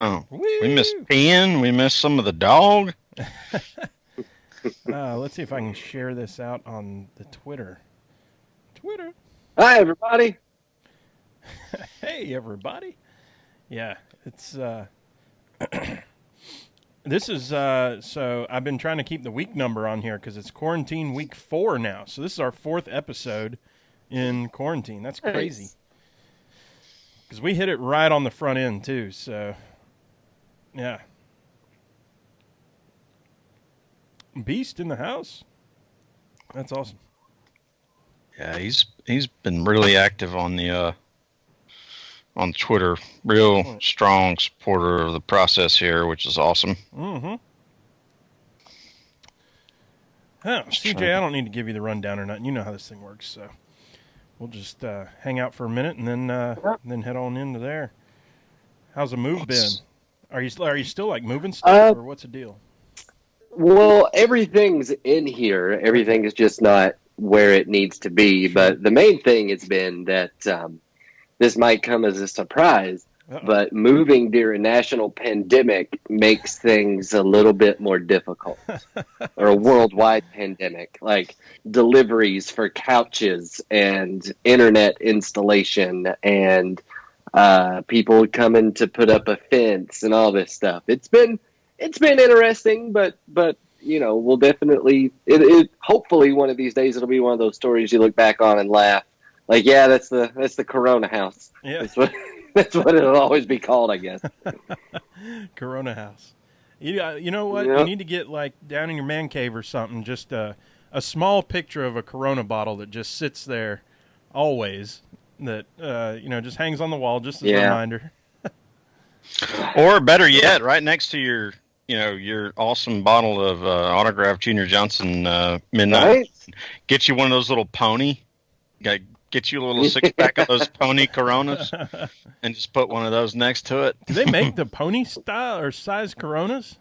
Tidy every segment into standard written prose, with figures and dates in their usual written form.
Oh, we missed Woo! peeing. We missed some of the dog. Let's see if I can share this out on the Twitter. Twitter. Hi, everybody. Hey, everybody. Yeah, it's this is so I've been trying to keep the week number on here because it's quarantine week 4 now. So this is our 4th episode in quarantine. That's crazy. Nice. Because we hit it right on the front end too. So yeah, Beast in the house. That's awesome. Yeah, he's been really active on Twitter. Real strong supporter of the process here, which is awesome. Mm-hmm. Huh, CJ, I don't need to give you the rundown or nothing. You know how this thing works. So we'll just hang out for a minute and then head on into there. How's the move been? Are you still like moving stuff or what's the deal? Well, everything's in here. Everything is just not where it needs to be. But the main thing has been that this might come as a surprise, Uh-oh. but moving during a national pandemic makes things a little bit more difficult. Or a worldwide pandemic, like deliveries for couches and internet installation and people coming to put up a fence and all this stuff. It's been interesting, but we'll definitely hopefully one of these days it'll be one of those stories you look back on and laugh. Like, yeah, that's the Corona house. Yeah. That's what it'll always be called, I guess. Corona house. You know what? Yep. You need to get like down in your man cave or something. Just a small picture of a Corona bottle that just sits there always. That just hangs on the wall just as a reminder. Or better yet, right next to your awesome bottle of autographed Junior Johnson Midnight. Right? Get you one of those little pony. Get you a little 6-pack of those pony Coronas, and just put one of those next to it. Do they make the pony style or size Coronas?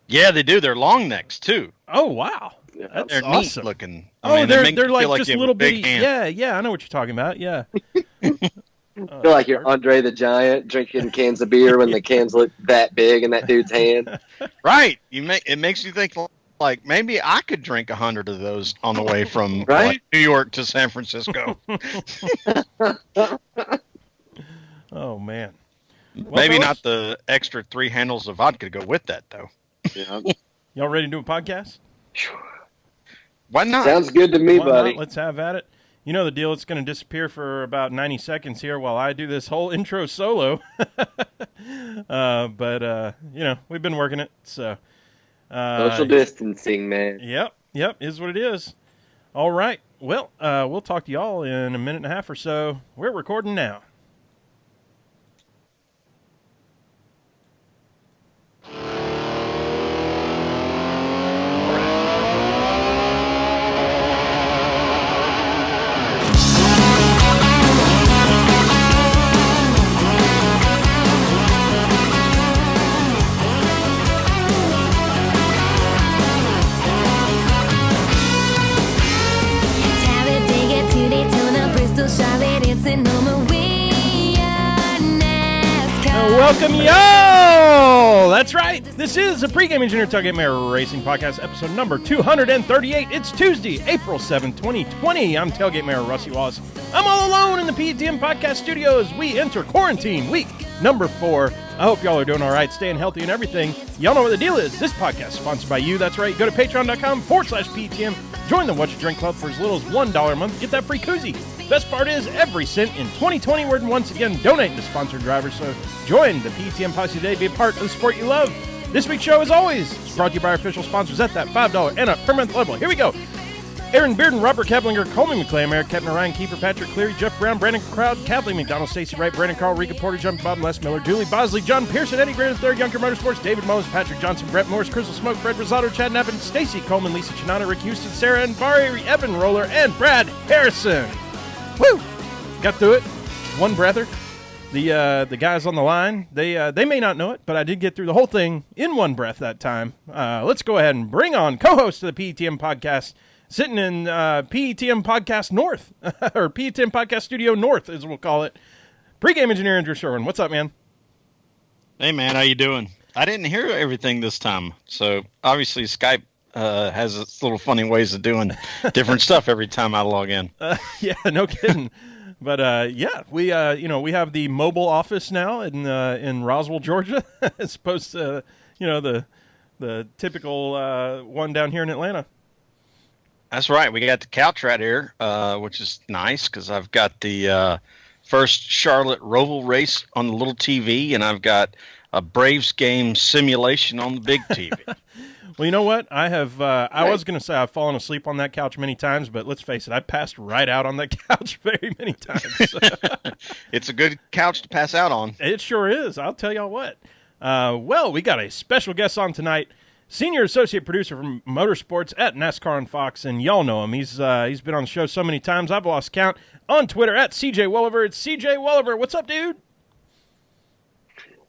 Yeah, they do. They're long necks tw. Oh wow, that's they're awesome. neat looking. They're like just you have little a big bitty. hand. Yeah, I know what you're talking about. Yeah. I feel like you're Andre the Giant drinking cans of beer when the cans look that big in that dude's hand. Right. It makes you think like maybe I could drink 100 of those on the way from Right? like, New York to San Francisco. Oh man. Well, Maybe fellas, not the extra 3 handles of vodka to go with that though. Yeah. y'all ready to do a podcast? Why not? Sounds good to me, Why buddy. not? Let's have at it. You know the deal. It's going to disappear for about 90 seconds here while I do this whole intro solo. But we've been working it. So Social distancing, man. Yep, is what it is. All right. Well, we'll talk to y'all in a minute and a half or so. We're recording now. Talladega to Daytona, Bristol, Charlotte, it's an Welcome, y'all! That's right. This is a pregame engineer Tailgate Mayor Racing Podcast, episode number 238. It's Tuesday, April 7th, 2020. I'm Tailgate Mayor Rusty Wallace. I'm all alone in the PTM Podcast studios. We enter quarantine week number 4. I hope y'all are doing all right, staying healthy and everything. Y'all know what the deal is. This podcast is sponsored by you. That's right. Go to patreon.com/PTM. Join the What You Drink Club for as little as $1 a month. Get that free koozie. Best part is, every cent in 2020, we're once again donating to sponsored drivers. So join the PTM Posse today. Be a part of the sport you love. This week's show, as always, is brought to you by our official sponsors at that $5 and up per month level. Here we go. Aaron Bearden, Robert Kaplinger, Coleman McClam, Eric Kepner, Ryan Keeper, Patrick Cleary, Jeff Brown, Brandon Crowd, Kathleen McDonald, Stacey Wright, Brandon Carl, Rika Porter, John Bob, Les Miller, Julie Bosley, John Pearson, Eddie Grant III, Younger Motorsports, David Mose, Patrick Johnson, Brett Morris, Crystal Smoke, Fred Rosado, Chad Knappen, Stacy Coleman, Lisa Chinana, Rick Houston, Sarah and Barry, Evan Roller, and Brad Harrison. Woo! Got through it. One breather. The guys on the line, they may not know it, but I did get through the whole thing in one breath that time. Let's go ahead and bring on co-host of the PETM podcast, sitting in PETM Podcast North, or PETM Podcast Studio North, as we'll call it. Pre-game engineer Andrew Sherwin. What's up, man? Hey man, how you doing? I didn't hear everything this time, so obviously Skype has its little funny ways of doing different stuff every time I log in. Yeah, no kidding. But yeah, we have the mobile office now in Roswell, Georgia, as opposed to the typical one down here in Atlanta. That's right. We got the couch right here, which is nice because I've got the first Charlotte Roval race on the little TV, and I've got a Braves game simulation on the big TV. Well, you know what? I have. I was going to say I've fallen asleep on that couch many times, but let's face it, I passed right out on that couch very many times. It's a good couch to pass out on. It sure is. I'll tell y'all what. Well, we got a special guest on tonight. Senior associate producer from motorsports at NASCAR and Fox, and y'all know him. He's been on the show so many times I've lost count. On Twitter at CJ Welliver. It's CJ Welliver. What's up, dude?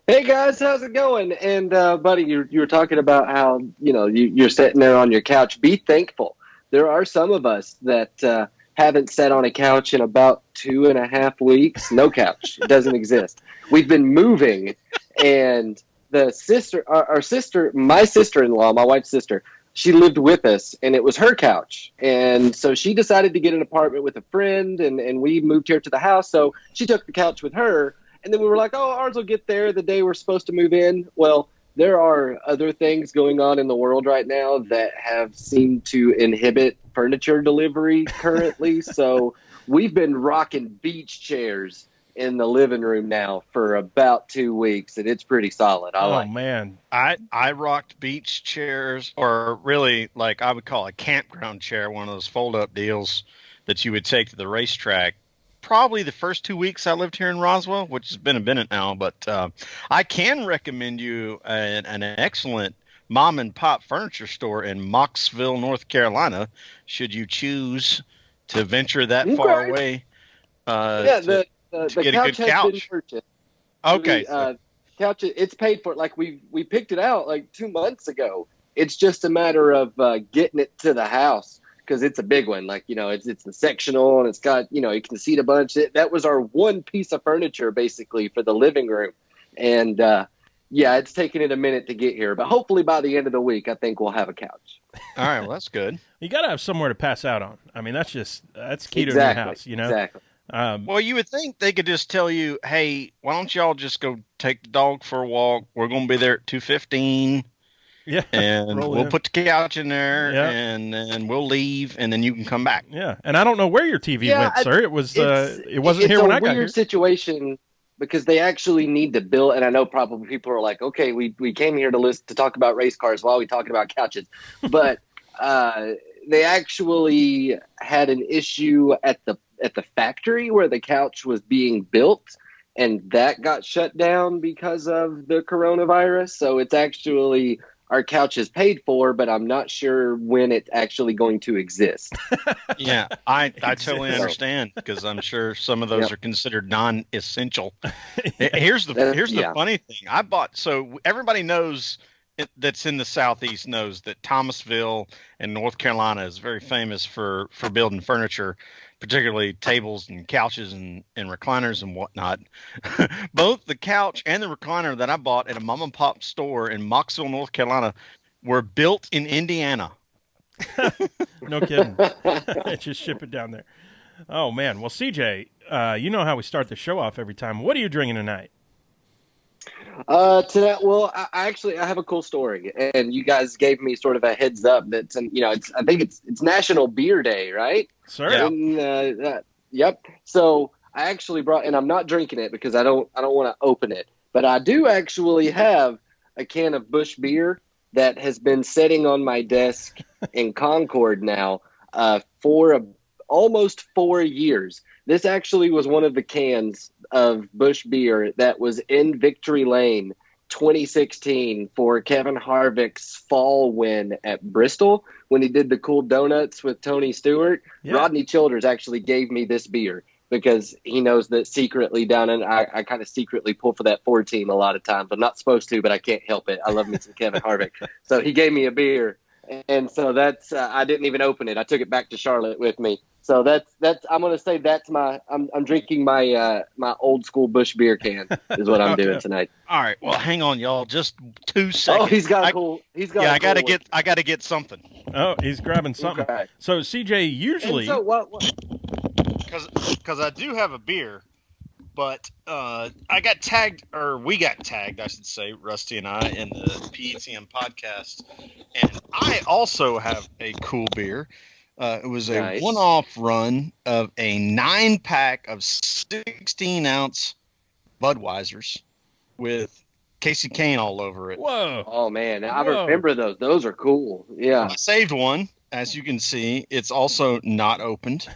Hey guys, how's it going? And buddy, you were talking about how you're sitting there on your couch. Be thankful. There are some of us that haven't sat on a couch in about 2.5 weeks. No couch. It doesn't exist. We've been moving, and our sister, my sister-in-law, my wife's sister, she lived with us, and it was her couch. And so she decided to get an apartment with a friend, and we moved here to the house. So she took the couch with her, and then we were like, oh, ours will get there the day we're supposed to move in. Well, there are other things going on in the world right now that have seemed to inhibit furniture delivery currently. So we've been rocking beach chairs in the living room now for about 2 weeks, and it's pretty solid. Man. I rocked beach chairs, or really, like I would call a campground chair, one of those fold-up deals that you would take to the racetrack. Probably the first 2 weeks I lived here in Roswell, which has been a minute now, but I can recommend you an excellent mom and pop furniture store in Mocksville, North Carolina, should you choose to venture that far away. The get couch a good has couch. been purchased. Okay. Couch, it's paid for. Like we picked it out like 2 months ago. It's just a matter of getting it to the house because it's a big one. Like it's the sectional, and it's got you can seat a bunch. That was our one piece of furniture basically for the living room, and yeah, it's taken it a minute to get here, but hopefully by the end of the week, I think we'll have a couch. All right, well that's good. You got to have somewhere to pass out on. I mean, that's key to your house. Exactly. Well, you would think they could just tell you, hey, why don't y'all just go take the dog for a walk? We're going to be there at 2:15. Yeah. And we'll put the couch in there, and then we'll leave, and then you can come back. Yeah. And I don't know where your TV went, sir. It wasn't here when I got here. It's a weird situation because they actually need to build, and I know probably people are like, okay, we came here to talk about race cars while we talking about couches. But they actually had an issue at the factory where the couch was being built, and that got shut down because of the coronavirus. So it's actually our couch is paid for, but I'm not sure when it's actually going to exist. Yeah, I totally understand because I'm sure some of those are considered non-essential. Here's the funny thing. I bought, so everybody knows that's in the Southeast knows that Thomasville and North Carolina is very famous for building furniture, particularly tables and couches and recliners and whatnot. Both the couch and the recliner that I bought at a mom and pop store in Mocksville, North Carolina, were built in Indiana. No kidding. Just ship it down there. Oh, man. Well, CJ, you know how we start the show off every time. What are you drinking tonight? Tonight, well, I have a cool story, and you guys gave me sort of a heads up that I think it's National Beer Day, right? Sir. Yeah. And, yep. So I actually brought, and I'm not drinking it because I don't want to open it, but I do actually have a can of Busch beer that has been sitting on my desk in Concord now for almost 4 years. This actually was one of the cans of Busch beer that was in Victory Lane 2016 for Kevin Harvick's fall win at Bristol when he did the cool donuts with Tony Stewart. Yeah. Rodney Childers actually gave me this beer because he knows that secretly down in I kind of secretly pull for that 4 team a lot of times. I'm not supposed to, but I can't help it. I love me some Kevin Harvick. So he gave me a beer. And so that's I didn't even open it. I took it back to Charlotte with me. So that's I'm gonna say that's I'm drinking my my old school Busch beer can is what I'm doing tonight. All right, well, hang on, y'all, just 2 seconds. Oh, he's got I gotta get something. Oh, he's grabbing something. Okay. So CJ usually. And so what? Because I do have a beer, but I got tagged, or we got tagged, I should say, Rusty and I, in the PETM podcast, and I also have a cool beer. It was a one-off run of a 9-pack of 16-ounce Budweisers with Casey Kane all over it. Whoa! Oh man, I remember those. Those are cool. Yeah. I saved one, as you can see. It's also not opened,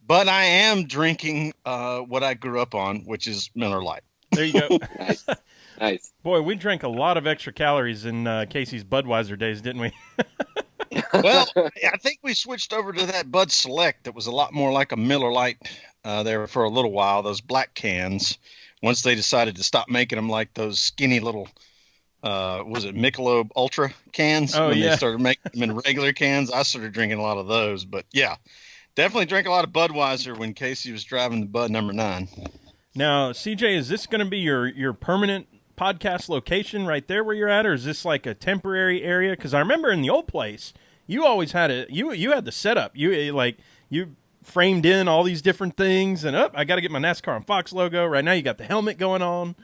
but I am drinking what I grew up on, which is Miller Lite. There you go. Nice. Boy, we drank a lot of extra calories in Casey's Budweiser days, didn't we? Well, I think we switched over to that Bud Select that was a lot more like a Miller Lite there for a little while, those black cans. Once they decided to stop making them like those skinny little, was it Michelob Ultra cans? Oh, when yeah. they started making them in regular cans, I started drinking a lot of those. But, yeah, definitely drank a lot of Budweiser when Casey was driving the Bud number 9. Now, CJ, is this going to be your permanent podcast location right there where you're at, or is this like a temporary area? Because I remember in the old place, you always had you had the setup. You framed in all these different things, and I got to get my NASCAR and Fox logo. Right now, you got the helmet going on.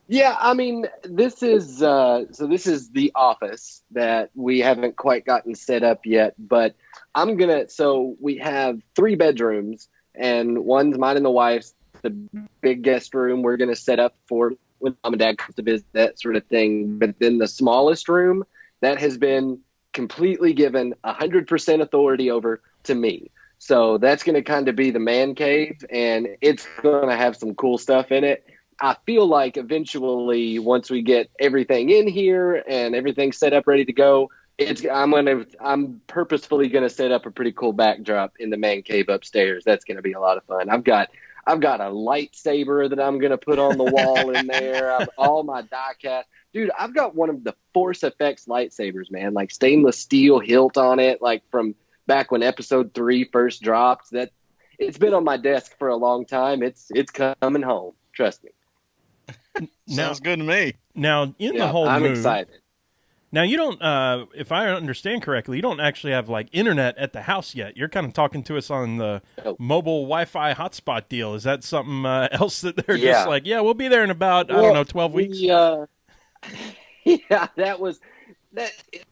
Yeah. I mean, this is this is the office that we haven't quite gotten set up yet, but so we have 3 bedrooms, and one's mine and the wife's. The big guest room we're going to set up for when mom and dad come to visit, that sort of thing. But then the smallest room, that has been completely given 100% authority over to me. So that's going to kind of be the man cave, and it's going to have some cool stuff in it. I feel like eventually, once we get everything in here and everything set up, ready to go, I'm purposefully going to set up a pretty cool backdrop in the man cave upstairs. That's going to be a lot of fun. I've got a lightsaber that I'm going to put on the wall in there. All my die cast. Dude, I've got one of the Force Effects lightsabers, man, like stainless steel hilt on it, like from back when episode 3 first dropped. That it's been on my desk for a long time. It's coming home. Trust me. Sounds good to me. Now, the whole I'm move, excited. Now, you don't, if I understand correctly, you don't actually have, like, internet at the house yet. You're kind of talking to us on the mobile Wi-Fi hotspot deal. Is that something else that they're just like, we'll be there in about, 12 weeks? Yeah,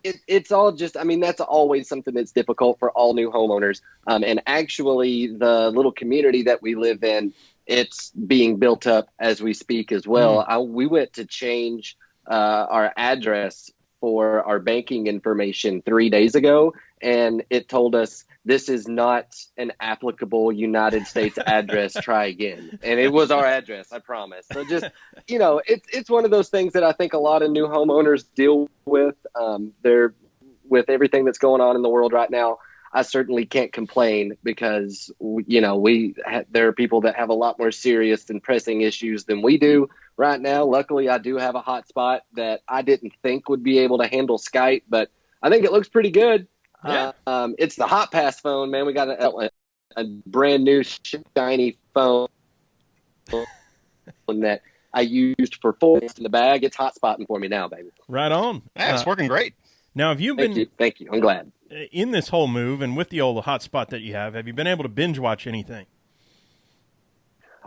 it's all just, I mean, that's always something that's difficult for all new homeowners. And actually, the little community that we live in, it's being built up as we speak as well. We went to change our address for our banking information 3 days ago, and it told us this is not an applicable United States address. Try again. And it was our address, I promise. So just, it's one of those things that I think a lot of new homeowners deal with. They're with everything that's going on in the world right now. I certainly can't complain because, there are people that have a lot more serious and pressing issues than we do right now. Luckily, I do have a hotspot that I didn't think would be able to handle Skype, but I think it looks pretty good. Yeah. It's the Hot Pass phone, man. We got a brand new shiny phone that I used for 4 weeks in the bag. It's hotspotting for me now, baby. Right on. Yeah, it's working great. Now, have you been... Thank you. I'm glad. In this whole move and with the old hotspot that you have you been able to binge watch anything?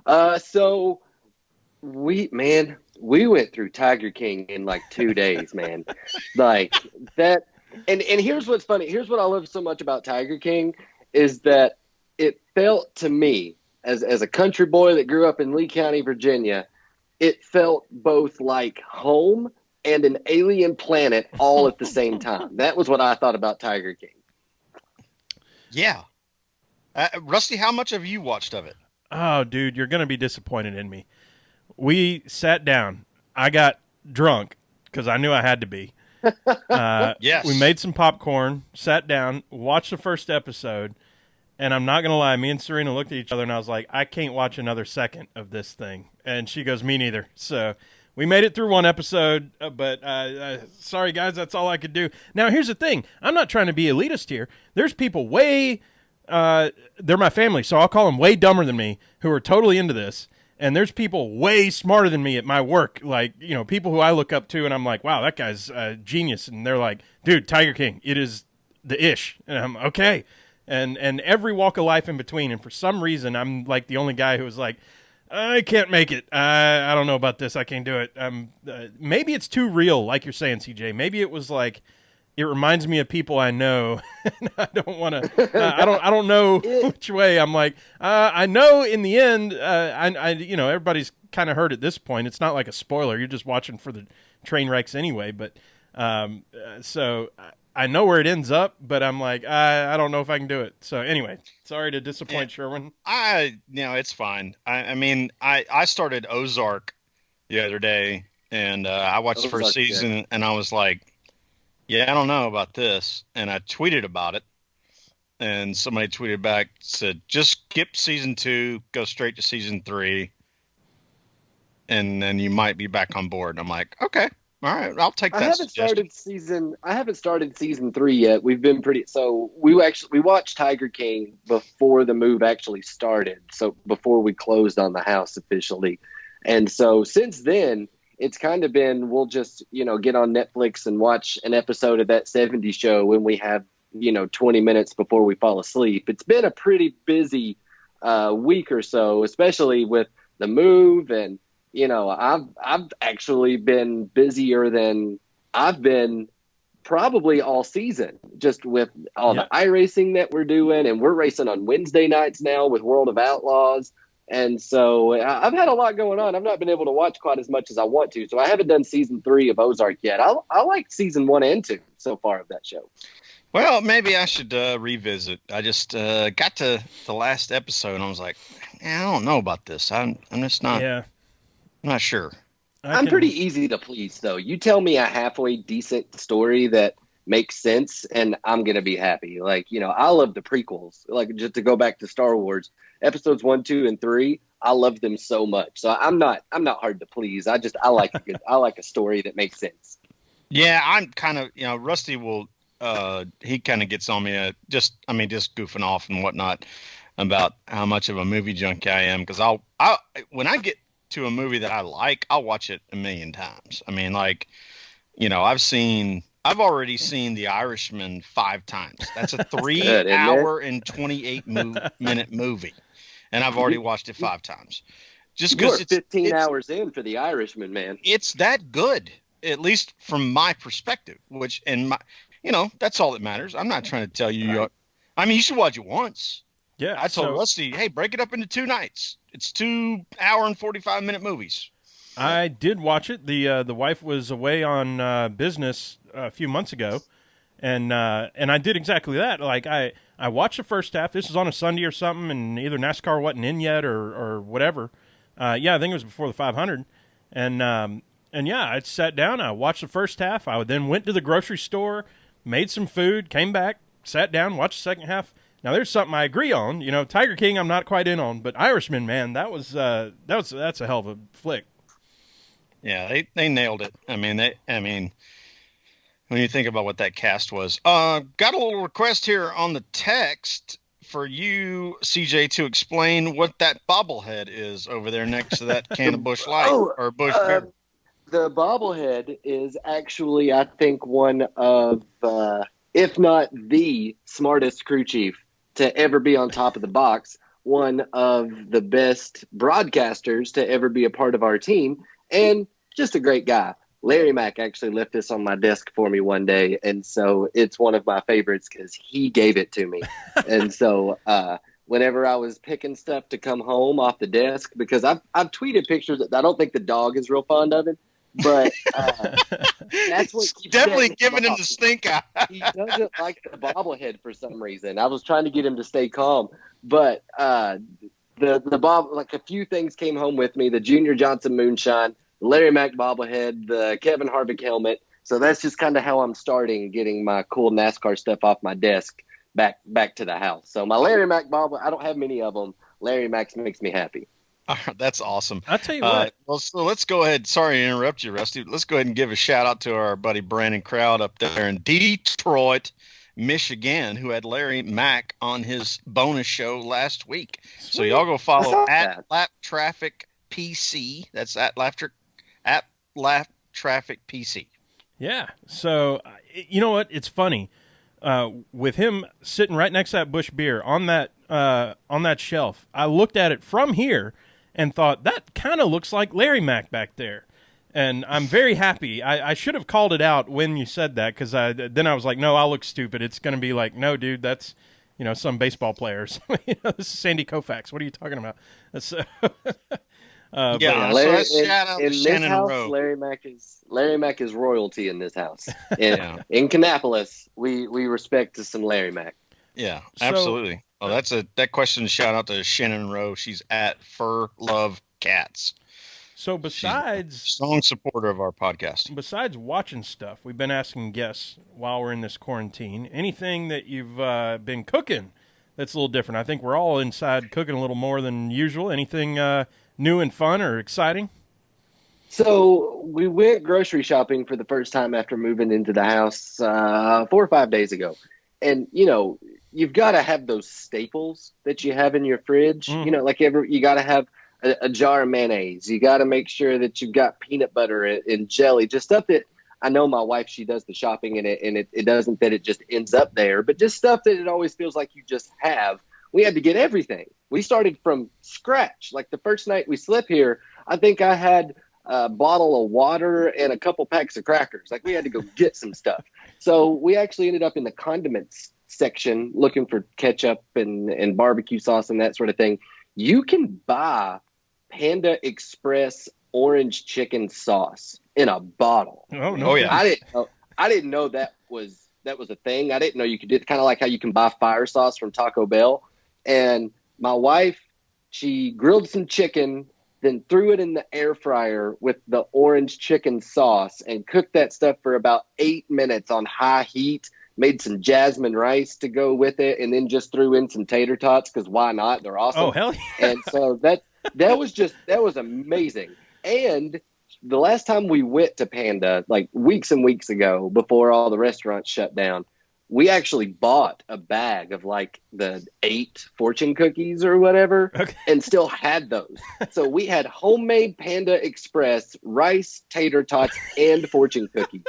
So we went through Tiger King in like 2 days, man. Like that. And here's what's funny. Here's what I love so much about Tiger King is that it felt to me as a country boy that grew up in Lee County, Virginia, it felt both like home and an alien planet all at the same time. That was what I thought about Tiger King. Yeah. Rusty, how much have you watched of it? Oh, dude, you're going to be disappointed in me. We sat down. I got drunk because I knew I had to be. Yes. We made some popcorn, sat down, watched the first episode, and I'm not going to lie, me and Serena looked at each other, and I was like, I can't watch another second of this thing. And she goes, me neither. So We made it through one episode, but sorry, guys, that's all I could do. Now, here's the thing. I'm not trying to be elitist here. There's people way, they're my family, so I'll call them way dumber than me, who are totally into this. And there's people way smarter than me at my work, like, you know, people who I look up to, and I'm like, wow, that guy's a genius. And they're like, dude, Tiger King, it is the ish. And I'm okay. And every walk of life in between. And for some reason, I'm like the only guy who was like, I can't make it. I don't know about this. I can't do it. Maybe it's too real, like you're saying, CJ. Maybe it was like, it reminds me of people I know. I don't want to. I don't know which way. I'm like, I know in the end. I you know, everybody's kind of heard at this point. It's not like a spoiler. You're just watching for the train wrecks anyway. But so I know where it ends up, but I'm like, I don't know if I can do it. So anyway, sorry to disappoint Sherwin. It's fine. I mean, I started Ozark the other day, and I watched the first season, and I was like, yeah, I don't know about this. And I tweeted about it, and somebody tweeted back, said, just skip season 2, go straight to season 3, and then you might be back on board. And I'm like, okay. All right, I'll take that. I haven't started season 3 yet. We've been we watched Tiger King before the move actually started. So before we closed on the house officially. And so since then, it's kind of been, we'll just, you know, get on Netflix and watch an episode of that 70s show when we have, you know, 20 minutes before we fall asleep. It's been a pretty busy week or so, especially with the move. And, you know, I've actually been busier than I've been probably all season, just with all the iRacing that we're doing. And we're racing on Wednesday nights now with World of Outlaws. And so I've had a lot going on. I've not been able to watch quite as much as I want to. So I haven't done season 3 of Ozark yet. I like season 1 and 2 so far of that show. Well, maybe I should revisit. I just got to the last episode and I was like, I don't know about this. I'm just not. Yeah. I'm not sure. I'm pretty easy to please, though. You tell me a halfway decent story that makes sense, and I'm going to be happy. Like, you know, I love the prequels. Like, just to go back to Star Wars, episodes 1, 2, and 3, I love them so much. So I'm not hard to please. I like a story that makes sense. Yeah, I'm kind of, you know, Rusty will, he kind of gets on me, just goofing off and whatnot about how much of a movie junkie I am. Because when I get to a movie that I like, I'll watch it a million times. I mean, like, you know, I've already seen The Irishman 5 times. That's a 3-hour and 28-minute movie, and I've already watched it 5 times. Just because it's 15 hours in for The Irishman, man. It's that good, at least from my perspective. You know, that's all that matters. I'm not trying to tell you. Right. I mean, you should watch it once. Yeah, I told Rusty, hey, break it up into 2 nights. It's 2-hour and 45-minute movies. I did watch it. The wife was away on business a few months ago, and I did exactly that. Like I watched the first half. This was on a Sunday or something, and either NASCAR wasn't in yet or whatever. I think it was before the 500, and yeah, I sat down. I watched the first half. I then went to the grocery store, made some food, came back, sat down, watched the second half. Now, there's something I agree on. You know, Tiger King, I'm not quite in on, but Irishman, man, that's a hell of a flick. Yeah, they nailed it. I mean, when you think about what that cast was, got a little request here on the text for you, CJ, to explain what that bobblehead is over there next to that can of Busch Light or Busch Beer. The bobblehead is actually, I think, one of, if not the smartest crew chief to ever be on top of the box, one of the best broadcasters to ever be a part of our team, and just a great guy. Larry Mack actually left this on my desk for me one day, and so it's one of my favorites because he gave it to me. And so whenever I was picking stuff to come home off the desk, because I've tweeted pictures that I don't think the dog is real fond of it, but that's what keeps definitely giving him the stink eye. He doesn't like the bobblehead for some reason. I was trying to get him to stay calm, but the bob, like a few things came home with me: the Junior Johnson moonshine, the Larry Mack bobblehead, the Kevin Harvick helmet. So that's just kind of how I'm starting getting my cool NASCAR stuff off my desk back to the house. So my Larry Mack bobble, I don't have many of them. Larry Mack makes me happy. That's awesome. I'll tell you what. Well, so let's go ahead. Sorry to interrupt you, Rusty. Let's go ahead and give a shout out to our buddy Brandon Crowd up there in Detroit, Michigan, who had Larry Mack on his bonus show last week. Sweet. So y'all go follow at Lap Traffic PC. That's at Lap Traffic PC. Yeah. So you know what? It's funny. With him sitting right next to that Busch beer on that shelf, I looked at it from here and thought that kind of looks like Larry Mack back there. And I'm very happy. I should have called it out when you said that, because then I was like, no, I'll look stupid. It's going to be like, no, dude, that's some baseball players. This is Sandy Koufax. What are you talking about? That's, Larry, so shout out to Shannon house, Rowe. Larry Mack is royalty in this house. In Kannapolis, we respect some Larry Mack. Yeah, absolutely. Well, that question. Shout out to Shannon Rowe. She's at Fur Love Cats. So besides strong supporter of our podcast, besides watching stuff, we've been asking guests while we're in this quarantine, anything that you've been cooking that's a little different. I think we're all inside cooking a little more than usual. Anything new and fun or exciting? So we went grocery shopping for the first time after moving into the house 4 or 5 days ago. And, you've got to have those staples that you have in your fridge. Mm-hmm. Like you got to have a jar of mayonnaise. You got to make sure that you've got peanut butter and jelly, just stuff that I know my wife, she does the shopping and it doesn't that it just ends up there, but just stuff that it always feels like you just have. We had to get everything. We started from scratch. Like the first night we slept here, I think I had a bottle of water and a couple packs of crackers. Like we had to go get some stuff. So we actually ended up in the condiments section looking for ketchup and barbecue sauce and that sort of thing. You can buy Panda Express orange chicken sauce in a bottle. Oh no! Yeah. I didn't know that was a thing. I didn't know you could do it. Kind of like how you can buy fire sauce from Taco Bell. And my wife, she grilled some chicken, then threw it in the air fryer with the orange chicken sauce and cooked that stuff for about 8 minutes on high heat. Made some jasmine rice to go with it, and then just threw in some tater tots because why not? They're awesome. Oh hell yeah! And so that was amazing. And the last time we went to Panda, like weeks and weeks ago, before all the restaurants shut down, we actually bought a bag of like the 8 fortune cookies or whatever, and still had those. So we had homemade Panda Express rice, tater tots, and fortune cookies.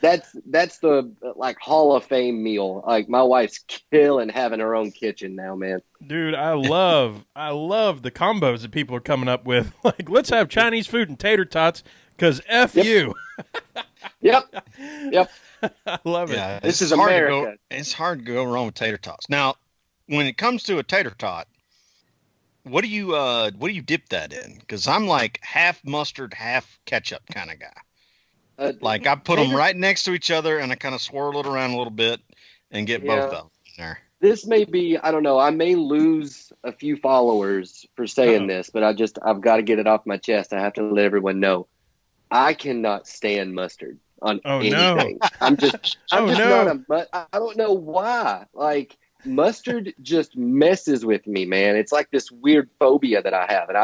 That's the like Hall of Fame meal. Like my wife's killing having her own kitchen now, man. Dude, I love the combos that people are coming up with. Like, let's have Chinese food and tater tots because F you. Yep. I love it. Yeah, this is America. It's hard to go wrong with tater tots. Now, when it comes to a tater tot, what do you dip that in? Because I'm like half mustard, half ketchup kind of guy. Like I put them right next to each other and I kind of swirl it around a little bit and get both of them in there. This may be, I don't know, I may lose a few followers for saying this, but I've got to get it off my chest. I have to let everyone know. I cannot stand mustard on anything. No. I'm just not I don't know why. Like mustard just messes with me, man. It's like this weird phobia that I have. And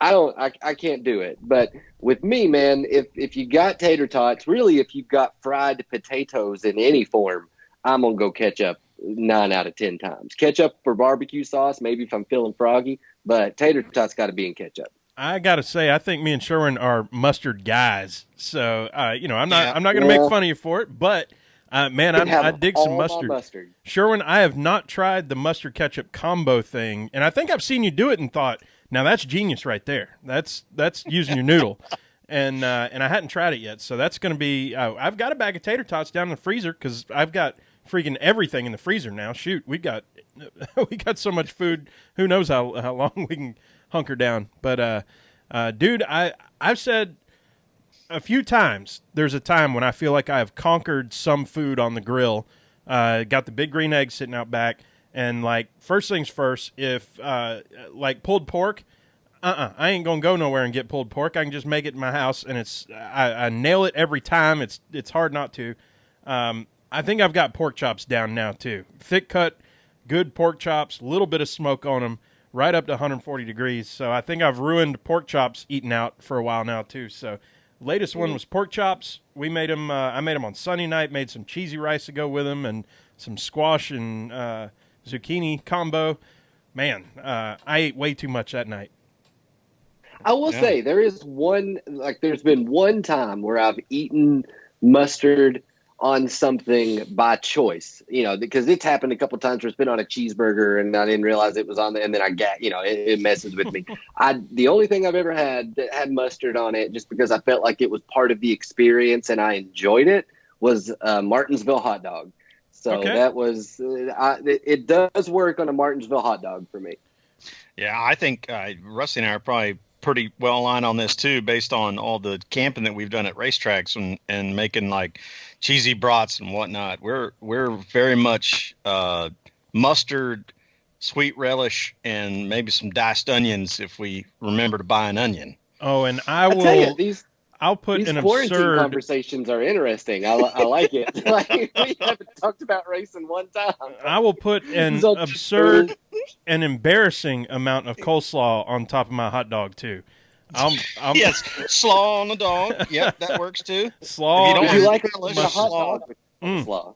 I can't do it. But with me, man, if you got tater tots, really, if you've got fried potatoes in any form, I'm going to go ketchup 9 out of 10 times. Ketchup for barbecue sauce, maybe if I'm feeling froggy, but tater tots got to be in ketchup. I got to say, I think me and Sherwin are mustard guys. So, I'm not going to make fun of you for it, but man, I dig some mustard. Sherwin, I have not tried the mustard ketchup combo thing, and I think I've seen you do it and thought, now that's genius right there. That's using your noodle, and I hadn't tried it yet. So that's going to be. I've got a bag of tater tots down in the freezer because I've got freaking everything in the freezer now. Shoot, we got so much food. Who knows how long we can hunker down? But dude, I've said a few times. There's a time when I feel like I have conquered some food on the grill. Got the big green egg sitting out back. And, like, first things first, if, like, pulled pork, I ain't going to go nowhere and get pulled pork. I can just make it in my house, and I nail it every time. It's hard not to. I think I've got pork chops down now, too. Thick cut, good pork chops, a little bit of smoke on them, right up to 140 degrees. So I think I've ruined pork chops eating out for a while now too. So latest one was pork chops. We made them. I made them on Sunday night. Made some cheesy rice to go with them, and some squash and zucchini combo. Man, I ate way too much that night. I will say there's been one time where I've eaten mustard on something by choice, because it's happened a couple times where it's been on a cheeseburger and I didn't realize it was on there, and then it messes with me. The only thing I've ever had that had mustard on it, just because I felt like it was part of the experience and I enjoyed it, was Martinsville hot dog. So that was it does work on a Martinsville hot dog for me. Yeah, I think Rusty and I are probably pretty well aligned on this too, based on all the camping that we've done at racetracks and making like cheesy brats and whatnot. We're very much mustard, sweet relish, and maybe some diced onions if we remember to buy an onion. Oh, and I'll put these an quarantine absurd conversations are interesting. I like it. Like, we haven't talked about racing one time. I will put an absurd and embarrassing amount of coleslaw on top of my hot dog too. Yes, slaw on the dog. Yep, that works too. Slaw. Would you like a hot dog with coleslaw?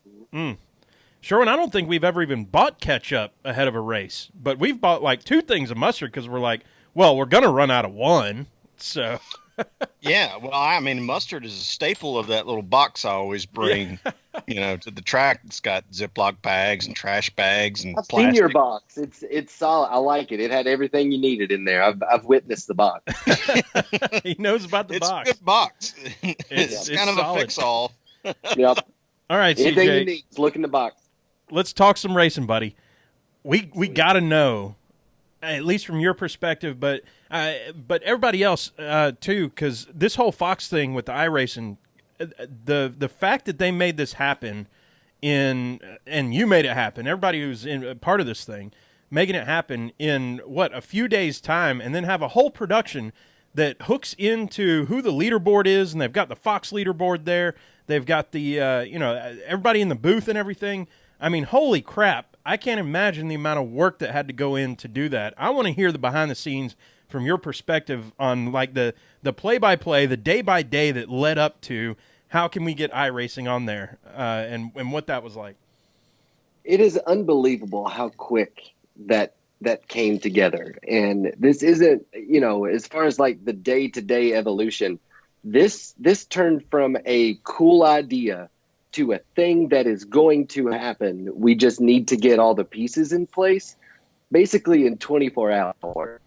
Sure, and I don't think we've ever even bought ketchup ahead of a race, but we've bought like 2 things of mustard because we're like, well, we're gonna run out of one, so. Yeah, well, I mean, mustard is a staple of that little box I always bring, to the track. It's got Ziploc bags and trash bags and plastic. I've seen your box. It's solid. I like it. It had everything you needed in there. I've witnessed the box. He knows about the box. It's a good box. It's kind of solid. a fix-all. Yep. All right, anything CJ, you need, look in the box. Let's talk some racing, buddy. We got to know, at least from your perspective, but everybody else too, because this whole Fox thing with the iRacing, the fact that they made this happen and you made it happen, everybody who's in part of this thing, making it happen in a few days' time, and then have a whole production that hooks into who the leaderboard is, and they've got the Fox leaderboard there, they've got the everybody in the booth and everything. I mean, holy crap! I can't imagine the amount of work that had to go in to do that. I want to hear the behind the scenes from your perspective on like the play-by-play, the day-by-day that led up to how can we get iRacing on there and what that was like. It is unbelievable how quick that came together. And this isn't, as far as like the day-to-day evolution, this turned from a cool idea to a thing that is going to happen. We just need to get all the pieces in place basically in 24 hours.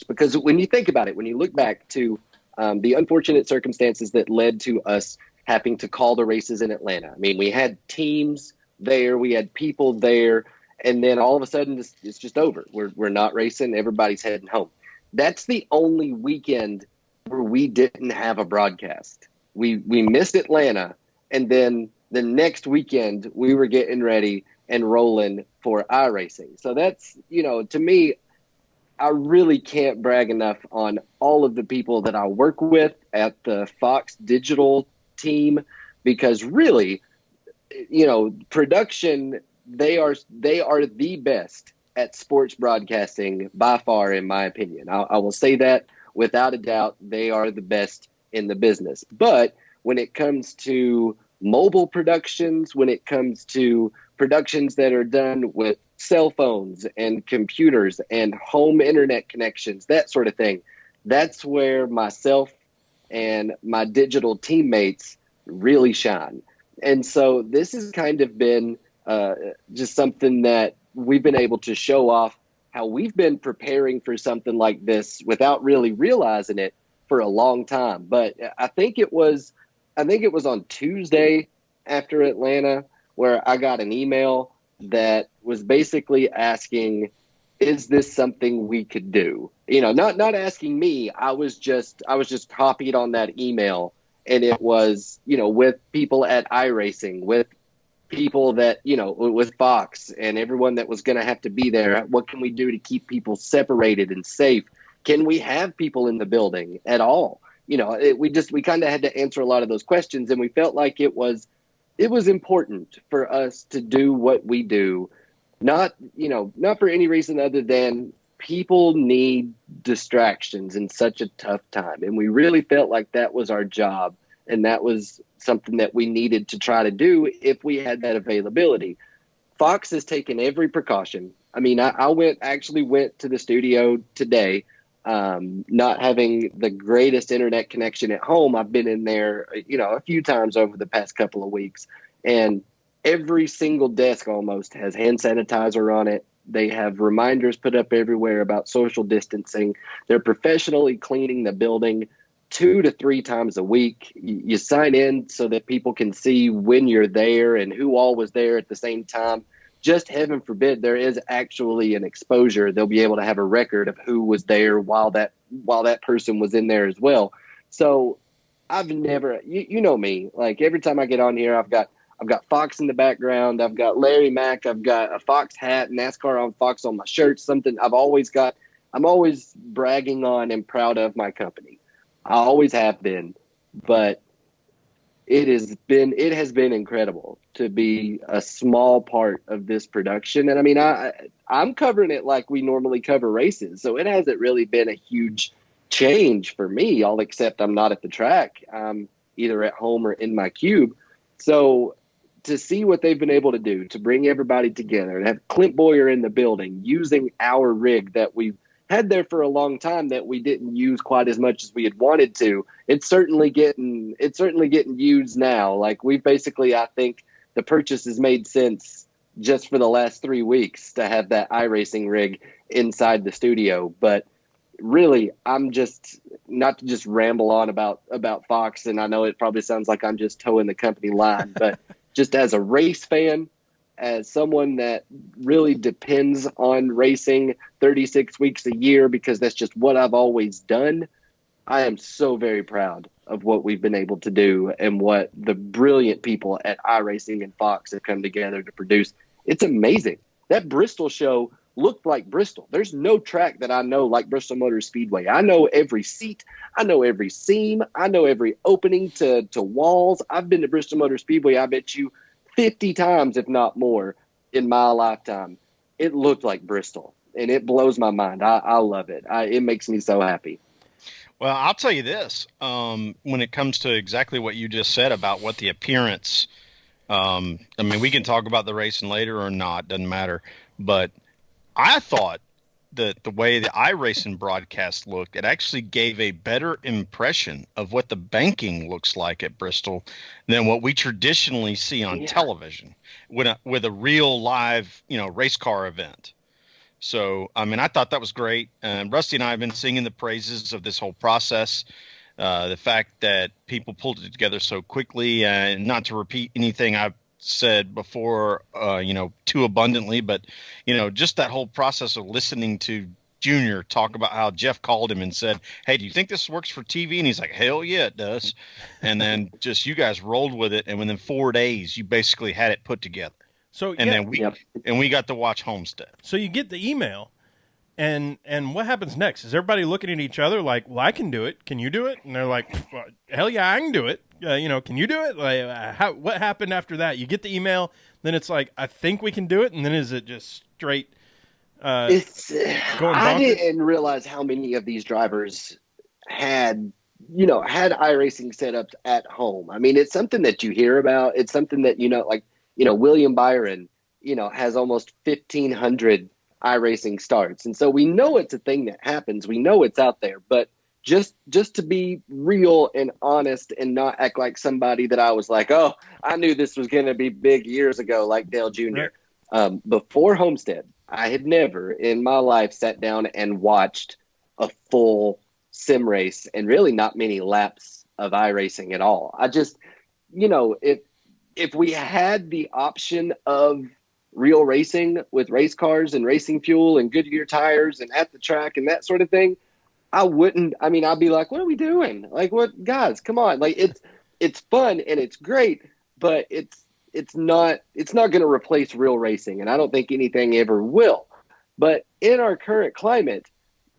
Because when you think about it, when you look back to the unfortunate circumstances that led to us having to call the races in Atlanta. I mean, we had teams there, we had people there, and then all of a sudden it's just over. We're not racing, everybody's heading home. That's the only weekend where we didn't have a broadcast. We missed Atlanta, and then the next weekend we were getting ready and rolling for iRacing. So that's, to me, I really can't brag enough on all of the people that I work with at the Fox Digital team, because really, production, they are the best at sports broadcasting by far, in my opinion. I will say that without a doubt. They are the best in the business. But when it comes to mobile productions, when it comes to productions that are done with cell phones and computers and home internet connections, that sort of thing, that's where myself and my digital teammates really shine. And so this has kind of been just something that we've been able to show off how we've been preparing for something like this without really realizing it for a long time. But I think it was on Tuesday after Atlanta where I got an email that was basically asking, is this something we could do? Not asking me. I was just copied on that email, and it was, with people at iRacing, with people that, with Fox and everyone that was going to have to be there. What can we do to keep people separated and safe? Can we have people in the building at all? We kind of had to answer a lot of those questions, and we felt like it was important for us to do what we do, not for any reason other than people need distractions in such a tough time. And we really felt like that was our job. And that was something that we needed to try to do if we had that availability. Fox has taken every precaution. I mean, I actually went to the studio today, not having the greatest internet connection at home. I've been in there, a few times over the past couple of weeks, and every single desk almost has hand sanitizer on it. They have reminders put up everywhere about social distancing. They're professionally cleaning the building 2 to 3 times a week. You sign in so that people can see when you're there and who all was there at the same time. Just heaven forbid there is actually an exposure. They'll be able to have a record of who was there while that person was in there as well. So I've never, you know me, like every time I get on here, I've got Fox in the background. I've got Larry Mack. I've got a Fox hat, NASCAR on Fox on my shirt, something I'm always bragging on and proud of my company. I always have been, but it has been incredible to be a small part of this production. And I mean, I'm covering it like we normally cover races. So it hasn't really been a huge change for me, all except I'm not at the track. I'm either at home or in my cube. So to see what they've been able to do to bring everybody together and have Clint Boyer in the building using our rig that we've had there for a long time that we didn't use quite as much as we had wanted to. It's certainly getting used now. Like we basically, I think the purchase has made sense just for the last 3 weeks to have that iRacing rig inside the studio. But really, I'm just not to just ramble on about Fox. And I know it probably sounds like I'm just towing the company line, but just as a race fan, as someone that really depends on racing 36 weeks a year, because that's just what I've always done, I am so very proud of what we've been able to do and what the brilliant people at iRacing and Fox have come together to produce. It's amazing. That Bristol show looked like Bristol. There's no track that I know like Bristol Motor Speedway. I know every seat. I know every seam. I know every opening to walls. I've been to Bristol Motor Speedway, I bet you, 50 times, if not more, in my lifetime. It looked like Bristol, and it blows my mind. I love it. It makes me so happy. Well, I'll tell you this. When it comes to exactly what you just said about what the appearance, I mean, we can talk about the racing later or not, doesn't matter. But I thought that the way the iRacing broadcast looked, it actually gave a better impression of what the banking looks like at Bristol than what we traditionally see on television with a real live, race car event. So, I mean, I thought that was great. Rusty and I have been singing the praises of this whole process. The fact that people pulled it together so quickly, and not to repeat anything I've said before, too abundantly, but, just that whole process of listening to Junior talk about how Jeff called him and said, "Hey, do you think this works for TV?" And he's like, "Hell yeah, it does." And then just you guys rolled with it. And within 4 days, you basically had it put together. So, then we got to watch Homestead. So you get the email, and what happens next? Is everybody looking at each other like, "Well, I can do it. Can you do it?" And they're like, "Hell yeah, I can do it." Can you do it? Like, what happened after that? You get the email, then it's like, "I think we can do it," and then is it just straight? I didn't realize how many of these drivers had iRacing setups at home. I mean, it's something that you hear about. It's something that William Byron, has almost 1,500 iRacing starts, and so we know it's a thing that happens. We know it's out there, but just to be real and honest and not act like somebody that I was like, "Oh, I knew this was going to be big years ago," like Dale Jr. Before Homestead, I had never in my life sat down and watched a full sim race, and really not many laps of iRacing at all. I just, if we had the option of real racing with race cars and racing fuel and Goodyear tires and at the track and that sort of thing, I'd be like, "What are we doing? Like, what, guys, come on." Like, it's fun and it's great, but it's not going to replace real racing. And I don't think anything ever will, but in our current climate,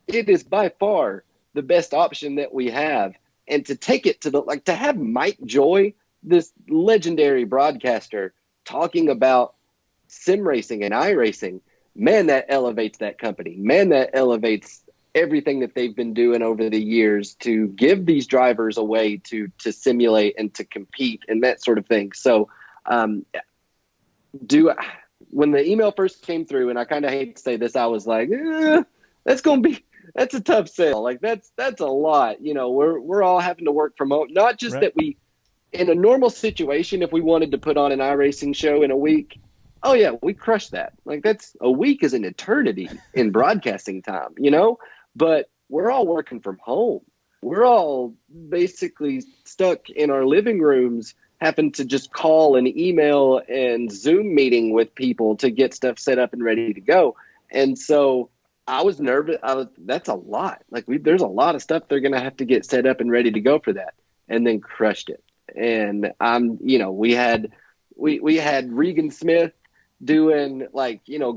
it is by far the best option that we have. And to take it to have Mike Joy, this legendary broadcaster, talking about sim racing and iRacing, man, that elevates that company. Man, that elevates everything that they've been doing over the years to give these drivers a way to simulate and to compete and that sort of thing. So when the email first came through, and I kind of hate to say this, I was like, that's a tough sell. Like that's a lot. You know, we're all having to work from home. Not just that we, in a normal situation, if we wanted to put on an iRacing show in a week, oh yeah, we crush that. Like a week is an eternity in broadcasting time, you know? But we're all working from home. We're all basically stuck in our living rooms, having to just call and email and Zoom meeting with people to get stuff set up and ready to go. And so I was nervous. That's a lot. Like there's a lot of stuff they're going to have to get set up and ready to go for that, and then crushed it. And we had Regan Smith doing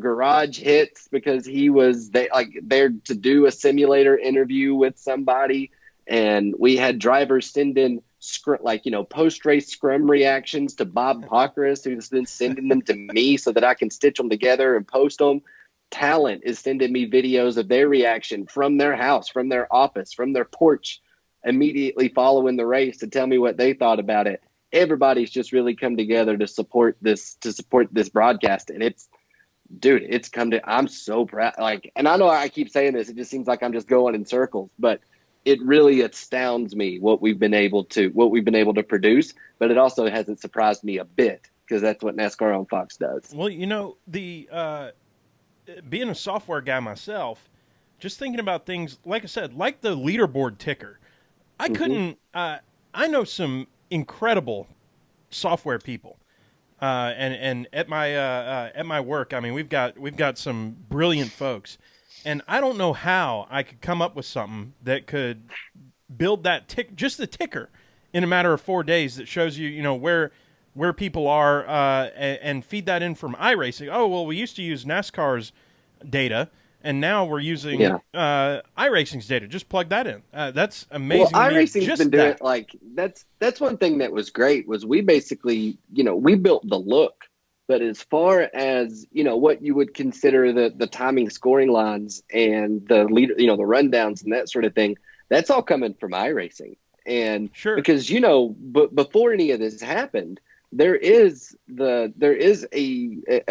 garage hits because he was there to do a simulator interview with somebody, and we had drivers send in post-race scrum reactions to Bob Pockris, who's then sending them to me so that I can stitch them together and post them. Talent is sending me videos of their reaction from their house, from their office, from their porch, immediately following the race to tell me what they thought about it. Everybody's just really come together to support this broadcast. And I'm so proud. And I know I keep saying this, it just seems like I'm just going in circles, but it really astounds me what we've been able to produce, but it also hasn't surprised me a bit because that's what NASCAR on Fox does. Well, being a software guy myself, just thinking about things, like I said, like the leaderboard ticker, I couldn't, I know some incredible software people. And at my work, I mean, we've got some brilliant folks, and I don't know how I could come up with something that could build that just the ticker in a matter of 4 days that shows you, where people are, and feed that in from iRacing. Oh, well, we used to use NASCAR's data, and now we're using iRacing's data. Just plug that in. That's amazing. Well, iRacing's been doing that's one thing that was great was we basically, we built the look. But as far as, what you would consider the timing scoring lines and the leader, the rundowns and that sort of thing, that's all coming from iRacing. And sure, because, but before any of this happened, there is a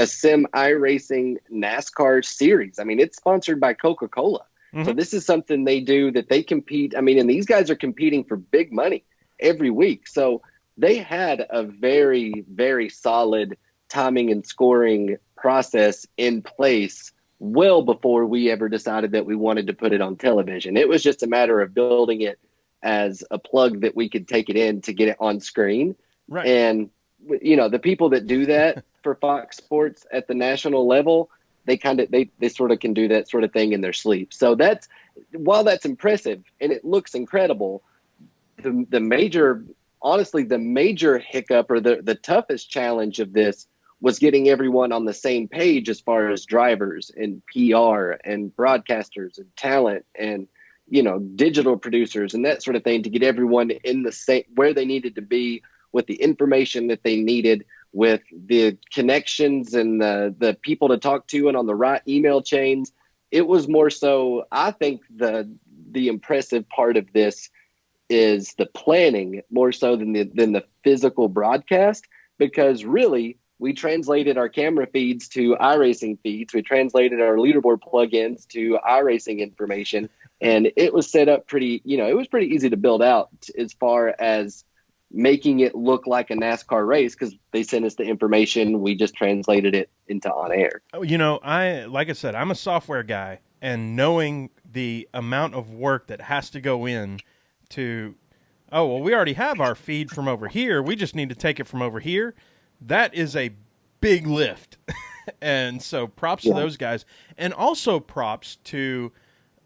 sim iRacing NASCAR series. I mean, it's sponsored by Coca-Cola. Mm-hmm. So this is something they do that they compete. I mean, and these guys are competing for big money every week. So they had a very, very solid timing and scoring process in place well before we ever decided that we wanted to put it on television. It was just a matter of building it as a plug that we could take it in to get it on screen. Right. And the people that do that for Fox Sports at the national level, they sort of can do that sort of thing in their sleep. So while that's impressive and it looks incredible, the major hiccup or the toughest challenge of this was getting everyone on the same page as far as drivers and PR and broadcasters and talent and, digital producers and that sort of thing, to get everyone in the same, where they needed to be with the information that they needed, with the connections and the people to talk to and on the right email chains. It was more so, I think the impressive part of this is the planning more so than the physical broadcast, because really we translated our camera feeds to iRacing feeds. We translated our leaderboard plugins to iRacing information, and it was set up pretty, it was pretty easy to build out as far as making it look like a NASCAR race, because they sent us the information. We just translated it into on air. Like I said, I'm a software guy, and knowing the amount of work that has to go in to, we already have our feed from over here, we just need to take it from over here. That is a big lift. And so props to those guys. And also props to,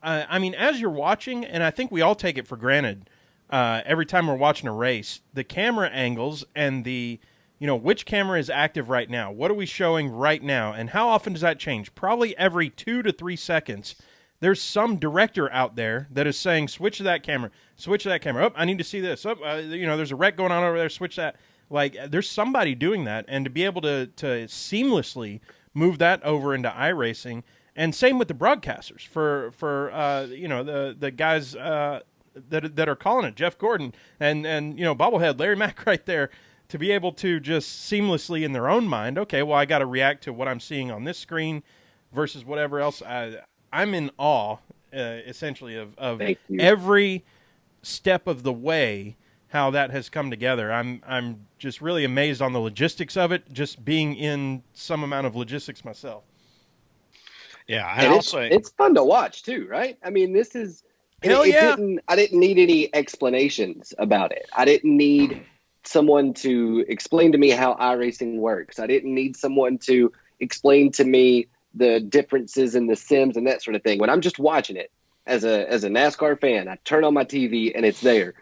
as you're watching, and I think we all take it for granted, every time we're watching a race, the camera angles and the, which camera is active right now? What are we showing right now? And how often does that change? Probably every 2 to 3 seconds. There's some director out there that is saying, switch to that camera, switch to that camera. Oh, I need to see this. Oh, there's a wreck going on over there, switch that. Like, there's somebody doing that, and to be able to seamlessly move that over into iRacing, and same with the broadcasters for the guys that are calling it, Jeff Gordon and bobblehead Larry Mack right there, to be able to just seamlessly in their own mind, okay, well, I got to react to what I'm seeing on this screen versus whatever else. I'm in awe, essentially, of every step of the way how that has come together. I'm just really amazed on the logistics of it, just being in some amount of logistics myself. Yeah, and it's fun to watch too, right? I mean, this is hell yeah. I didn't need any explanations about it. I didn't need someone to explain to me how iRacing works. I didn't need someone to explain to me the differences in the sims and that sort of thing. When I'm just watching it as a NASCAR fan, I turn on my TV and it's there.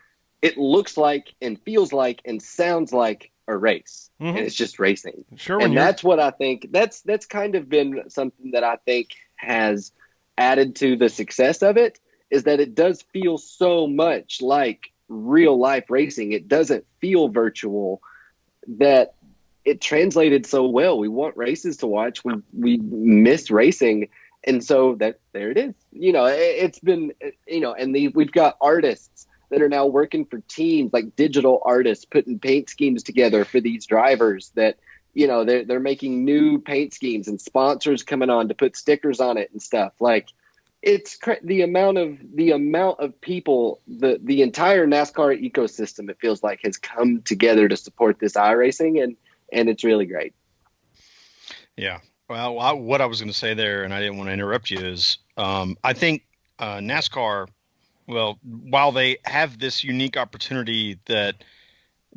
It looks like and feels like and sounds like a race, and it's just racing. Sure, and that's what I think. That's kind of been something that I think has added to the success of it, is that it does feel so much like real life racing. It doesn't feel virtual. That it translated so well. We want races to watch. We miss racing. And so there it is. It's been, and we've got artists that are now working for teams, like digital artists, putting paint schemes together for these drivers that, they're making new paint schemes, and sponsors coming on to put stickers on it and stuff. Like, it's the amount of people, the entire NASCAR ecosystem, it feels like, has come together to support this iRacing, and it's really great. Yeah. Well, what I was going to say there, and I didn't want to interrupt you, is I think NASCAR, well, while they have this unique opportunity that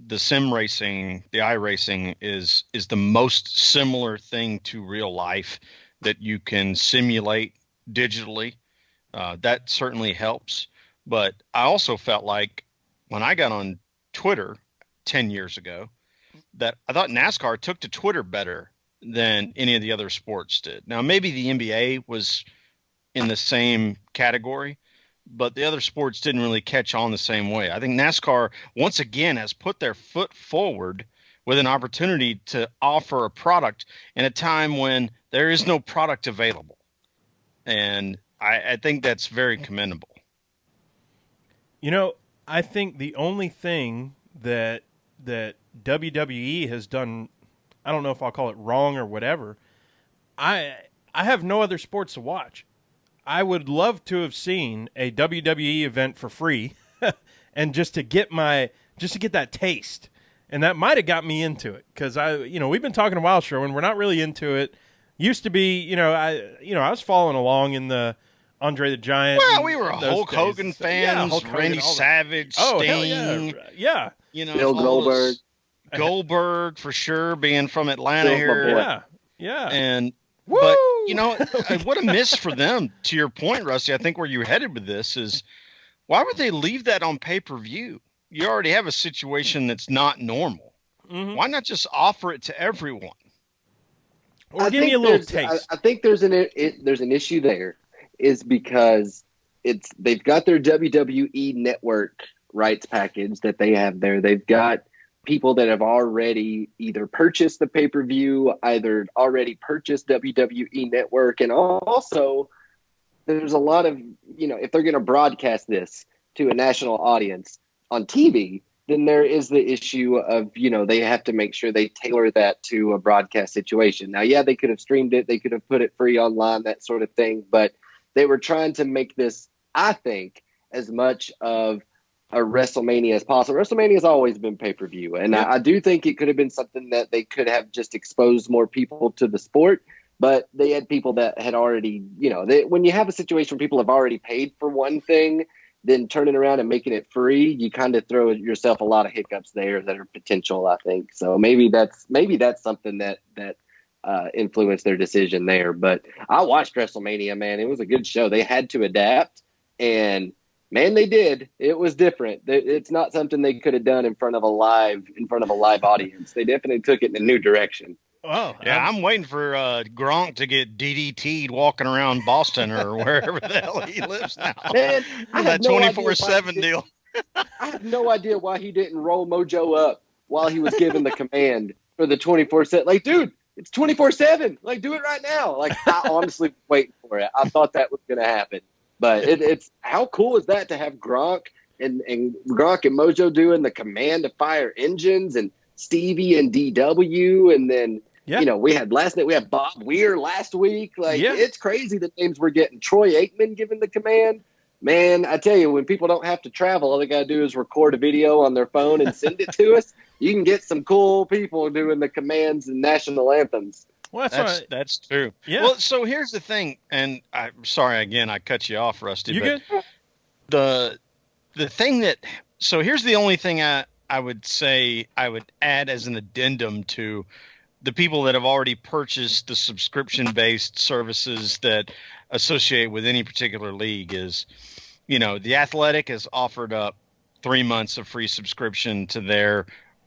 the sim racing, the iRacing is the most similar thing to real life that you can simulate digitally, that certainly helps. But I also felt like when I got on Twitter 10 years ago, that I thought NASCAR took to Twitter better than any of the other sports did. Now, maybe the NBA was in the same category, but the other sports didn't really catch on the same way. I think NASCAR, once again, has put their foot forward with an opportunity to offer a product in a time when there is no product available. And I think that's very commendable. I think the only thing that WWE has done, I don't know if I'll call it wrong or whatever, I have no other sports to watch. I would love to have seen a WWE event for free and just to get that taste. And that might have got me into it, because we've been talking a while, Sherwin, we're not really into it. Used to be, I was following along in the Andre the Giant. Well, we were Hulk Hogan fans, Hulk Hogan, Randy Savage, Sting. Yeah. Bill Goldberg. Goldberg, for sure, being from Atlanta here. Yeah. And woo! But what a miss for them. To your point, Rusty, I think where you're headed with this is, why would they leave that on pay-per-view? You already have a situation that's not normal. Mm-hmm. Why not just offer it to everyone? Or give me a little taste. I think there's an issue there, is because they've got their WWE Network rights package that they have there. They've got people that have already either purchased the pay-per-view, either already purchased WWE Network, and also there's a lot of, if they're going to broadcast this to a national audience on TV, then there is the issue of, they have to make sure they tailor that to a broadcast situation. Now, yeah, they could have streamed it, they could have put it free online, that sort of thing, but they were trying to make this, I think, as much of a WrestleMania as possible. WrestleMania has always been pay-per-view, and I do think it could have been something that they could have just exposed more people to the sport, but they had people that had already, when you have a situation where people have already paid for one thing, then turning around and making it free, you kind of throw yourself a lot of hiccups there that are potential, I think. So maybe that's something that influenced their decision there. But I watched WrestleMania, man. It was a good show. They had to adapt, and man, they did. It was different. It's not something they could have done in front of a live audience. They definitely took it in a new direction. Oh, yeah, I'm waiting for Gronk to get DDT'd walking around Boston or wherever the hell he lives now. Man, that 24/7 deal. I have no idea why he didn't roll Mojo up while he was giving the command for the 24/7. Like, dude, It's 24/7. Like, do it right now. Like, I honestly waiting for it. I thought that was going to happen, but it's how cool is that to have Gronk and Gronk and Mojo doing the command to fire engines, and Stevie and DW, and then we had Bob Weir last week. Like, it's crazy the names we're getting. Troy Aikman giving the command. Man, I tell you, when people don't have to travel, all they got to do is record a video on their phone and send it to us. You can get some cool people doing the commands and national anthems. Well, that's true. Yeah. Well, so here's the thing, and I'm sorry again, I cut you off, Rusty. You good? The thing so here's the only thing I would say I would add as an addendum to the people that have already purchased the subscription-based services that associate with any particular league is, The Athletic has offered up 3 months of free subscription to their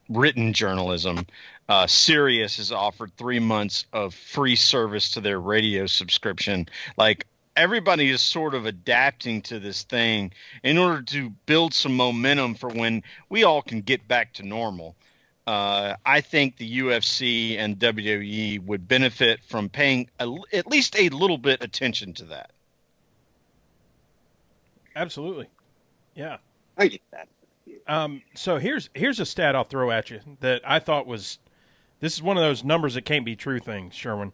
written journalism. Sirius has offered 3 months of free service to their radio subscription. Like, everybody is sort of adapting to this thing in order to build some momentum for when we all can get back to normal. I think the UFC and WWE would benefit from paying at least a little bit attention to that. Absolutely. Yeah. I get that. So here's a stat I'll throw at you that I thought this is one of those numbers that can't be true things, Sherwin.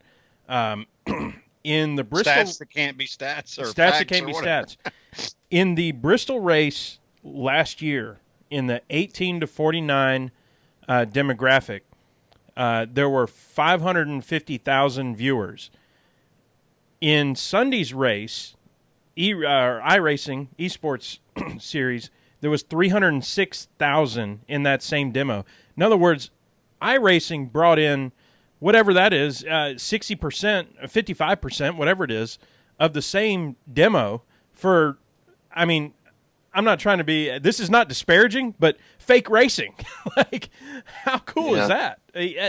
In the Bristol stats that can't be stats, or stats facts that can't be whatever. Stats. In the Bristol race last year, in the 18 to 49 demographic, there were 550,000 viewers. In Sunday's race, iRacing esports series, there was 306,000 in that same demo. In other words, iRacing brought in whatever that is, 60%, 55%, whatever it is, of the same demo for, I'm not trying to be, this is not disparaging, but fake racing. Like, how cool is that?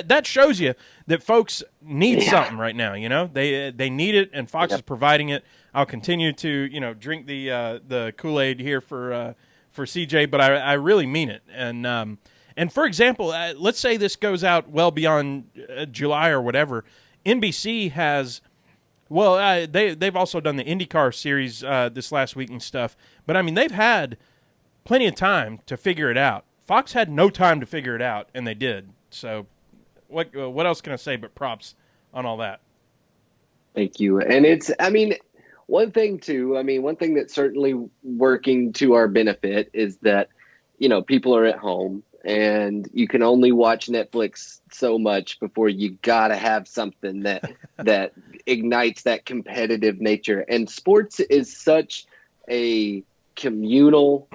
That shows you that folks need something right now, They need it, and Fox is providing it. I'll continue to, drink the Kool-Aid here for CJ, but I really mean it. And for example, let's say this goes out well beyond July or whatever. NBC has, they've also done the IndyCar series this last week and stuff. But they've had plenty of time to figure it out. Fox had no time to figure it out, and they did. So, what else can I say but props on all that? Thank you. And it's, one thing that's certainly working to our benefit is that, people are at home and you can only watch Netflix so much before you got to have something that ignites that competitive nature. And sports is such a communal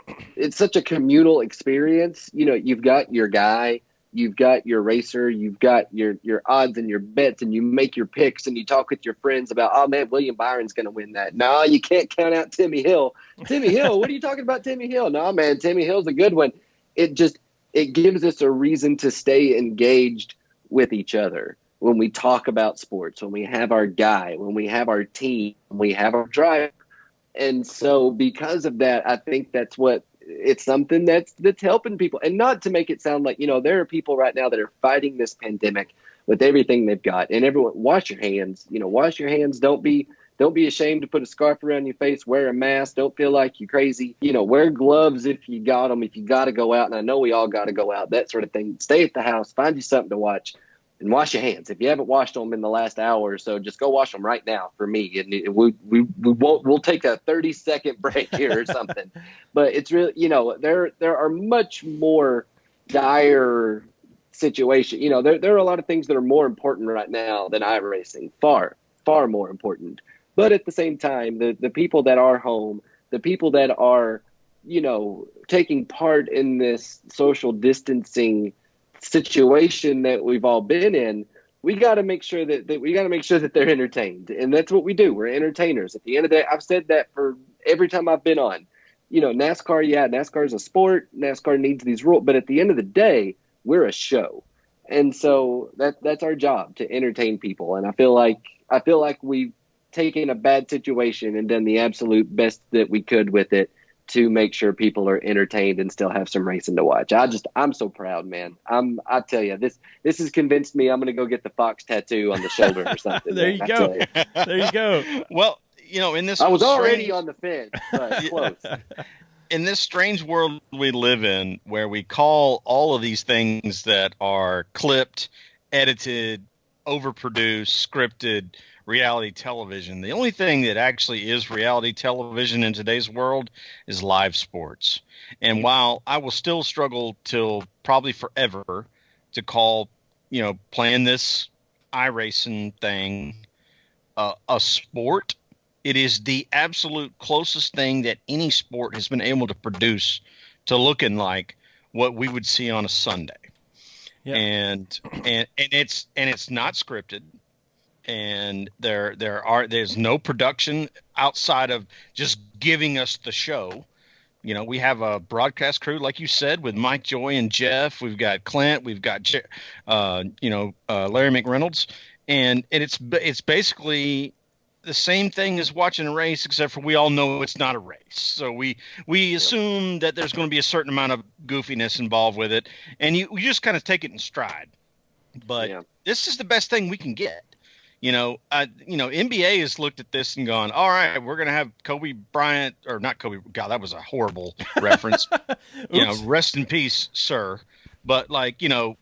experience. You've got your guy, you've got your racer, you've got your odds and your bets, and you make your picks and you talk with your friends about, oh man, William Byron's going to win that. No, you can't count out Timmy Hill. Timmy Hill, what are you talking about, Timmy Hill? No, man, Timmy Hill's a good one. It gives us a reason to stay engaged with each other when we talk about sports, when we have our guy, when we have our team, when we have our driver. And so because of that, I think it's something that's helping people. And not to make it sound like, there are people right now that are fighting this pandemic with everything they've got. And everyone, wash your hands. Wash your hands. Don't be ashamed to put a scarf around your face. Wear a mask. Don't feel like you're crazy. Wear gloves if you got them. If you got to go out, and I know we all got to go out, that sort of thing. Stay at the house. Find you something to watch. And wash your hands. If you haven't washed them in the last hour or so, just go wash them right now for me. And we'll take a 30-second break here or something. But it's really, there are much more dire situations. There are a lot of things that are more important right now than iRacing. Far, far more important. But at the same time, the people that are home, the people that are, taking part in this social distancing situation that we've all been in, we got to make sure that they're entertained, and that's what we do. We're entertainers. At the end of the day, I've said that for every time I've been on. NASCAR is a sport. NASCAR needs these rules, but at the end of the day, we're a show, and so that's our job, to entertain people. And I feel like we've taken a bad situation and done the absolute best that we could with it to make sure people are entertained and still have some racing to watch. I'm so proud, man. I tell you, this has convinced me I'm going to go get the fox tattoo on the shoulder or something. There you go. There you go. Well, in this, I was already on the fence, but close. In this strange world we live in, where we call all of these things that are clipped, edited, overproduced, scripted, reality television, the only thing that actually is reality television in today's world is live sports. And while I will still struggle till probably forever to call, playing this iRacing thing a sport, it is the absolute closest thing that any sport has been able to produce to looking like what we would see on a Sunday. Yeah. And it's not scripted. And there's no production outside of just giving us the show. We have a broadcast crew, like you said, with Mike Joy and Jeff. We've got Clint. We've got Larry McReynolds, and it's basically the same thing as watching a race, except for we all know it's not a race. So we assume that there's going to be a certain amount of goofiness involved with it, and you just kind of take it in stride. But this is the best thing we can get. NBA has looked at this and gone, all right, we're going to have Kobe Bryant, or not Kobe. God, that was a horrible reference. Rest in peace, sir. But no,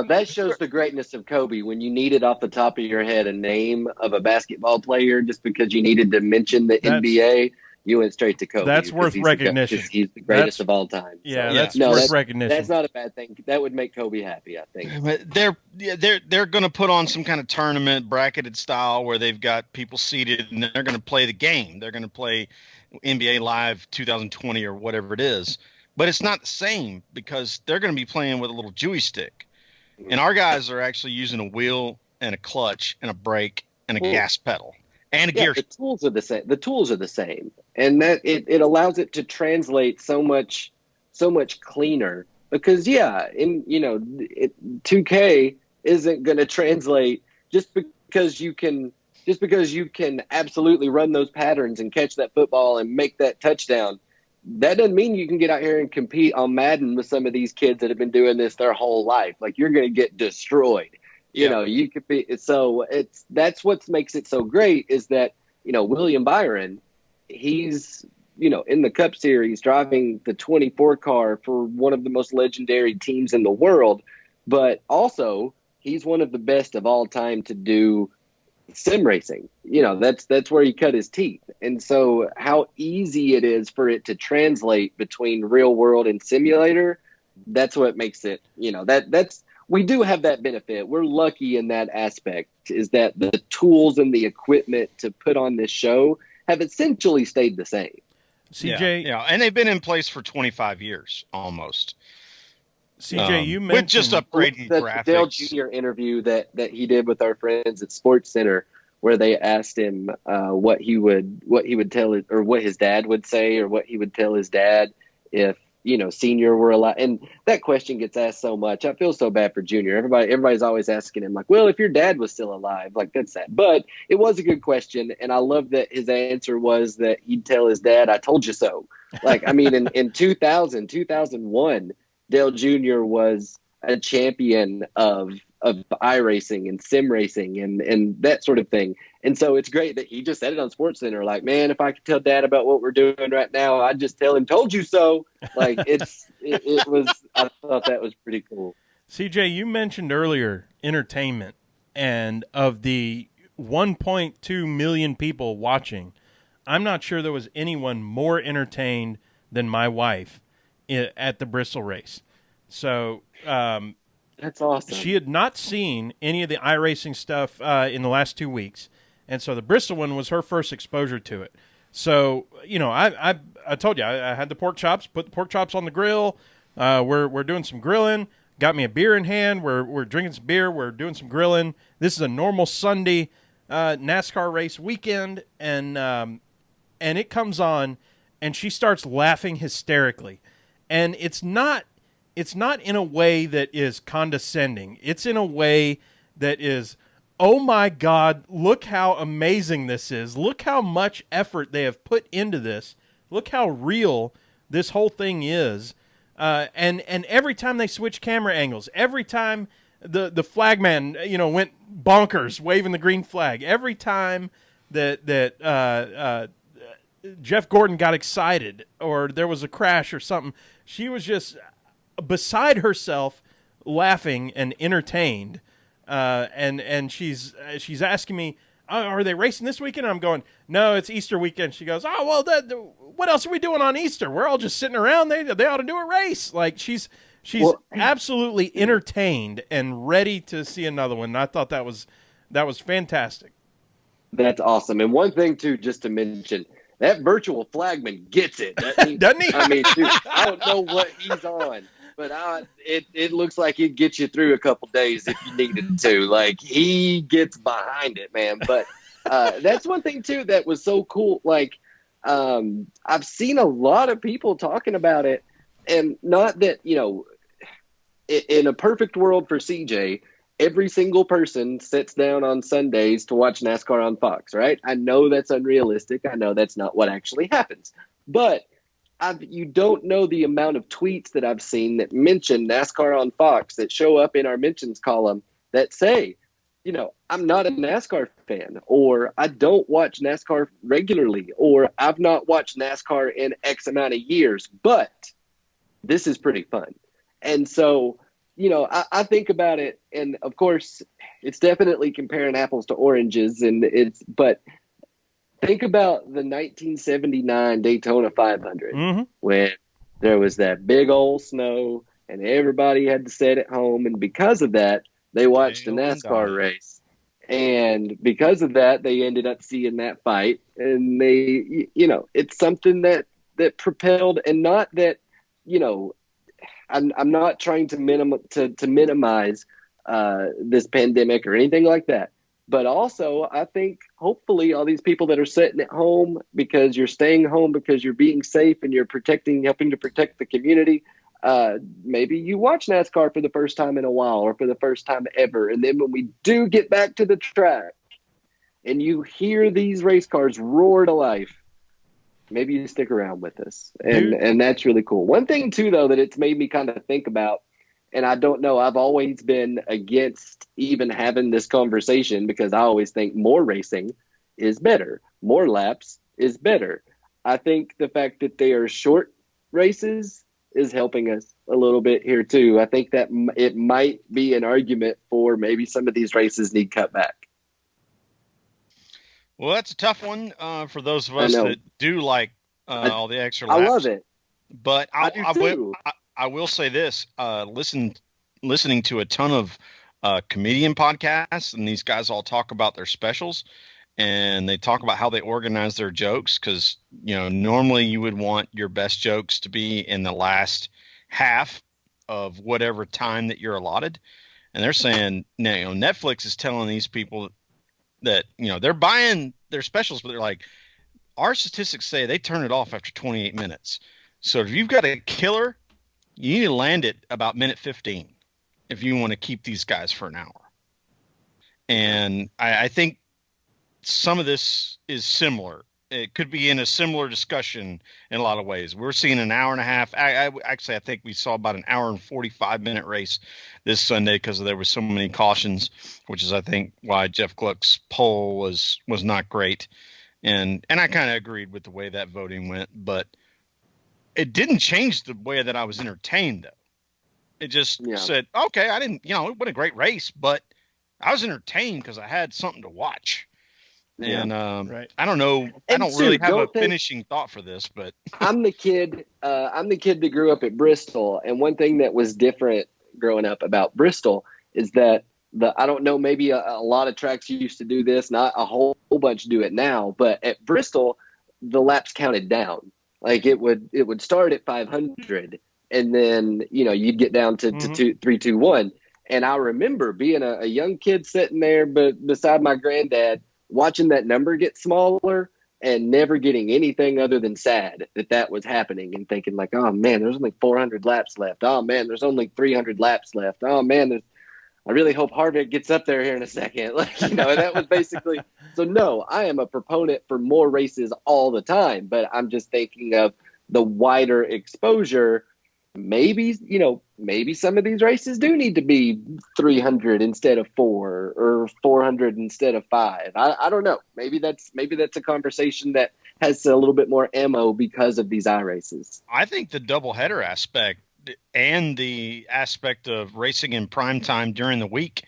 that shows the greatness of Kobe when you needed off the top of your head a name of a basketball player just because you needed to mention the NBA. You went straight to Kobe. That's worth recognition. He's the greatest of all time. Yeah, that's worth recognition. That's not a bad thing. That would make Kobe happy, I think. But they're going to put on some kind of tournament bracketed style where they've got people seated and they're going to play the game. They're going to play NBA Live 2020 or whatever it is. But it's not the same because they're going to be playing with a little Jewy stick. And our guys are actually using a wheel and a clutch and a brake and a gas pedal. And a gear. The tools are the same. The tools are the same, and that it allows it to translate so much cleaner. Because 2K isn't going to translate just because you can absolutely run those patterns and catch that football and make that touchdown. That doesn't mean you can get out here and compete on Madden with some of these kids that have been doing this their whole life. Like, you're going to get destroyed. You could be, so that's what makes it so great is that, William Byron, he's, in the Cup Series driving the 24 car for one of the most legendary teams in the world, but also he's one of the best of all time to do sim racing. That's where he cut his teeth. And so how easy it is for it to translate between real world and simulator, that's what makes it, we do have that benefit. We're lucky in that aspect, is that the tools and the equipment to put on this show have essentially stayed the same. CJ, and they've been in place for 25 years almost. CJ, you mentioned with just upgrading graphics. Dale Jr. interview that he did with our friends at Sports Center, where they asked him what he would tell it, or what his dad would say, or what he would tell his dad if Senior were alive. And that question gets asked so much. I feel so bad for Junior. Everybody's always asking him, like, well, if your dad was still alive, like, that's sad. But it was a good question. And I love that his answer was that he'd tell his dad, I told you so. Like, I mean, in 2001, Dale Jr. was a champion of iRacing and sim racing and that sort of thing. And so it's great that he just said it on SportsCenter. Like, man, if I could tell Dad about what we're doing right now, I'd just tell him, told you so. Like, it was, I thought that was pretty cool. CJ, you mentioned earlier entertainment, and of the 1.2 million people watching, I'm not sure there was anyone more entertained than my wife at the Bristol race. So, that's awesome. She had not seen any of the iRacing stuff in the last 2 weeks, and so the Bristol one was her first exposure to it. So, I told you I had the pork chops, put the pork chops on the grill. We're doing some grilling. Got me a beer in hand. We're drinking some beer. We're doing some grilling. This is a normal Sunday NASCAR race weekend, and it comes on, and she starts laughing hysterically, and it's not in a way that is condescending. It's in a way that is, oh my God, look how amazing this is. Look how much effort they have put into this. Look how real this whole thing is. And every time they switch camera angles, every time the flagman, went bonkers waving the green flag, every time that Jeff Gordon got excited or there was a crash or something, she was just beside herself, laughing and entertained. And she's asking me, are they racing this weekend? And I'm going, no, it's Easter weekend. She goes, oh, well, what else are we doing on Easter? We're all just sitting around. They ought to do a race. Like she's absolutely entertained and ready to see another one. And I thought that was fantastic. That's awesome. And one thing too, just to mention, that virtual flagman gets it, doesn't he? I mean, dude, I don't know what he's on, but it looks like he'd get you through a couple days if you needed to. Like he gets behind it, man. But that's one thing too that was so cool. Like I've seen a lot of people talking about it, and not that in a perfect world for CJ, every single person sits down on Sundays to watch NASCAR on Fox, right? I know that's unrealistic. I know that's not what actually happens. But you don't know the amount of tweets that I've seen that mention NASCAR on Fox that show up in our mentions column that say, I'm not a NASCAR fan, or I don't watch NASCAR regularly, or I've not watched NASCAR in X amount of years, but this is pretty fun. And so, I think about it, and of course, it's definitely comparing apples to oranges, but think about the 1979 Daytona 500 when there was that big old snow and everybody had to sit at home, and because of that, they watched a NASCAR race, and because of that, they ended up seeing that fight, and they, it's something that propelled, and not that, I'm not trying to minimize this pandemic or anything like that. But also, I think hopefully all these people that are sitting at home because you're staying home because you're being safe and you're helping to protect the community, maybe you watch NASCAR for the first time in a while or for the first time ever. And then when we do get back to the track and you hear these race cars roar to life, maybe you stick around with us. And that's really cool. One thing, too, though, that it's made me kind of think about, and I don't know, I've always been against even having this conversation because I always think more racing is better. More laps is better. I think the fact that they are short races is helping us a little bit here, too. I think that it might be an argument for maybe some of these races need cut back. Well, that's a tough one for those of us that do like all the extra laps. I love it. But I will say this, listening to a ton of comedian podcasts, and these guys all talk about their specials, and they talk about how they organize their jokes because, normally you would want your best jokes to be in the last half of whatever time that you're allotted. And they're saying, Netflix is telling these people that, they're buying their specials, but they're like, our statistics say they turn it off after 28 minutes. So if you've got a killer, you need to land it about minute 15 if you want to keep these guys for an hour. And I think some of this is similar. It could be in a similar discussion in a lot of ways. We're seeing an hour and a half. I think we saw about an hour and 45-minute race this Sunday because there were so many cautions, which is, I think, why Jeff Gluck's poll was not great. And I kind of agreed with the way that voting went, but it didn't change the way that I was entertained, though. It just said, okay, I didn't, it wasn't a great race, but I was entertained because I had something to watch. And right. I don't know. I don't really have a finishing thought for this, but I'm the kid that grew up at Bristol. And one thing that was different growing up about Bristol is that I don't know, maybe a lot of tracks used to do this, not a whole bunch do it now, but at Bristol, the laps counted down. Like it would start at 500 and then, you'd get down to 3, 2, 1. And I remember being a young kid sitting there, but beside my granddad, watching that number get smaller and never getting anything other than sad that was happening and thinking like, oh man, there's only 400 laps left. Oh man, there's only 300 laps left. Oh man, I really hope Harvick gets up there here in a second. Like, that was basically, so no, I am a proponent for more races all the time, but I'm just thinking of the wider exposure, maybe some of these races do need to be 300 instead of 4 or 400 instead of 5. I don't know. Maybe that's a conversation that has a little bit more ammo because of these iRaces. I think the doubleheader aspect and the aspect of racing in prime time during the week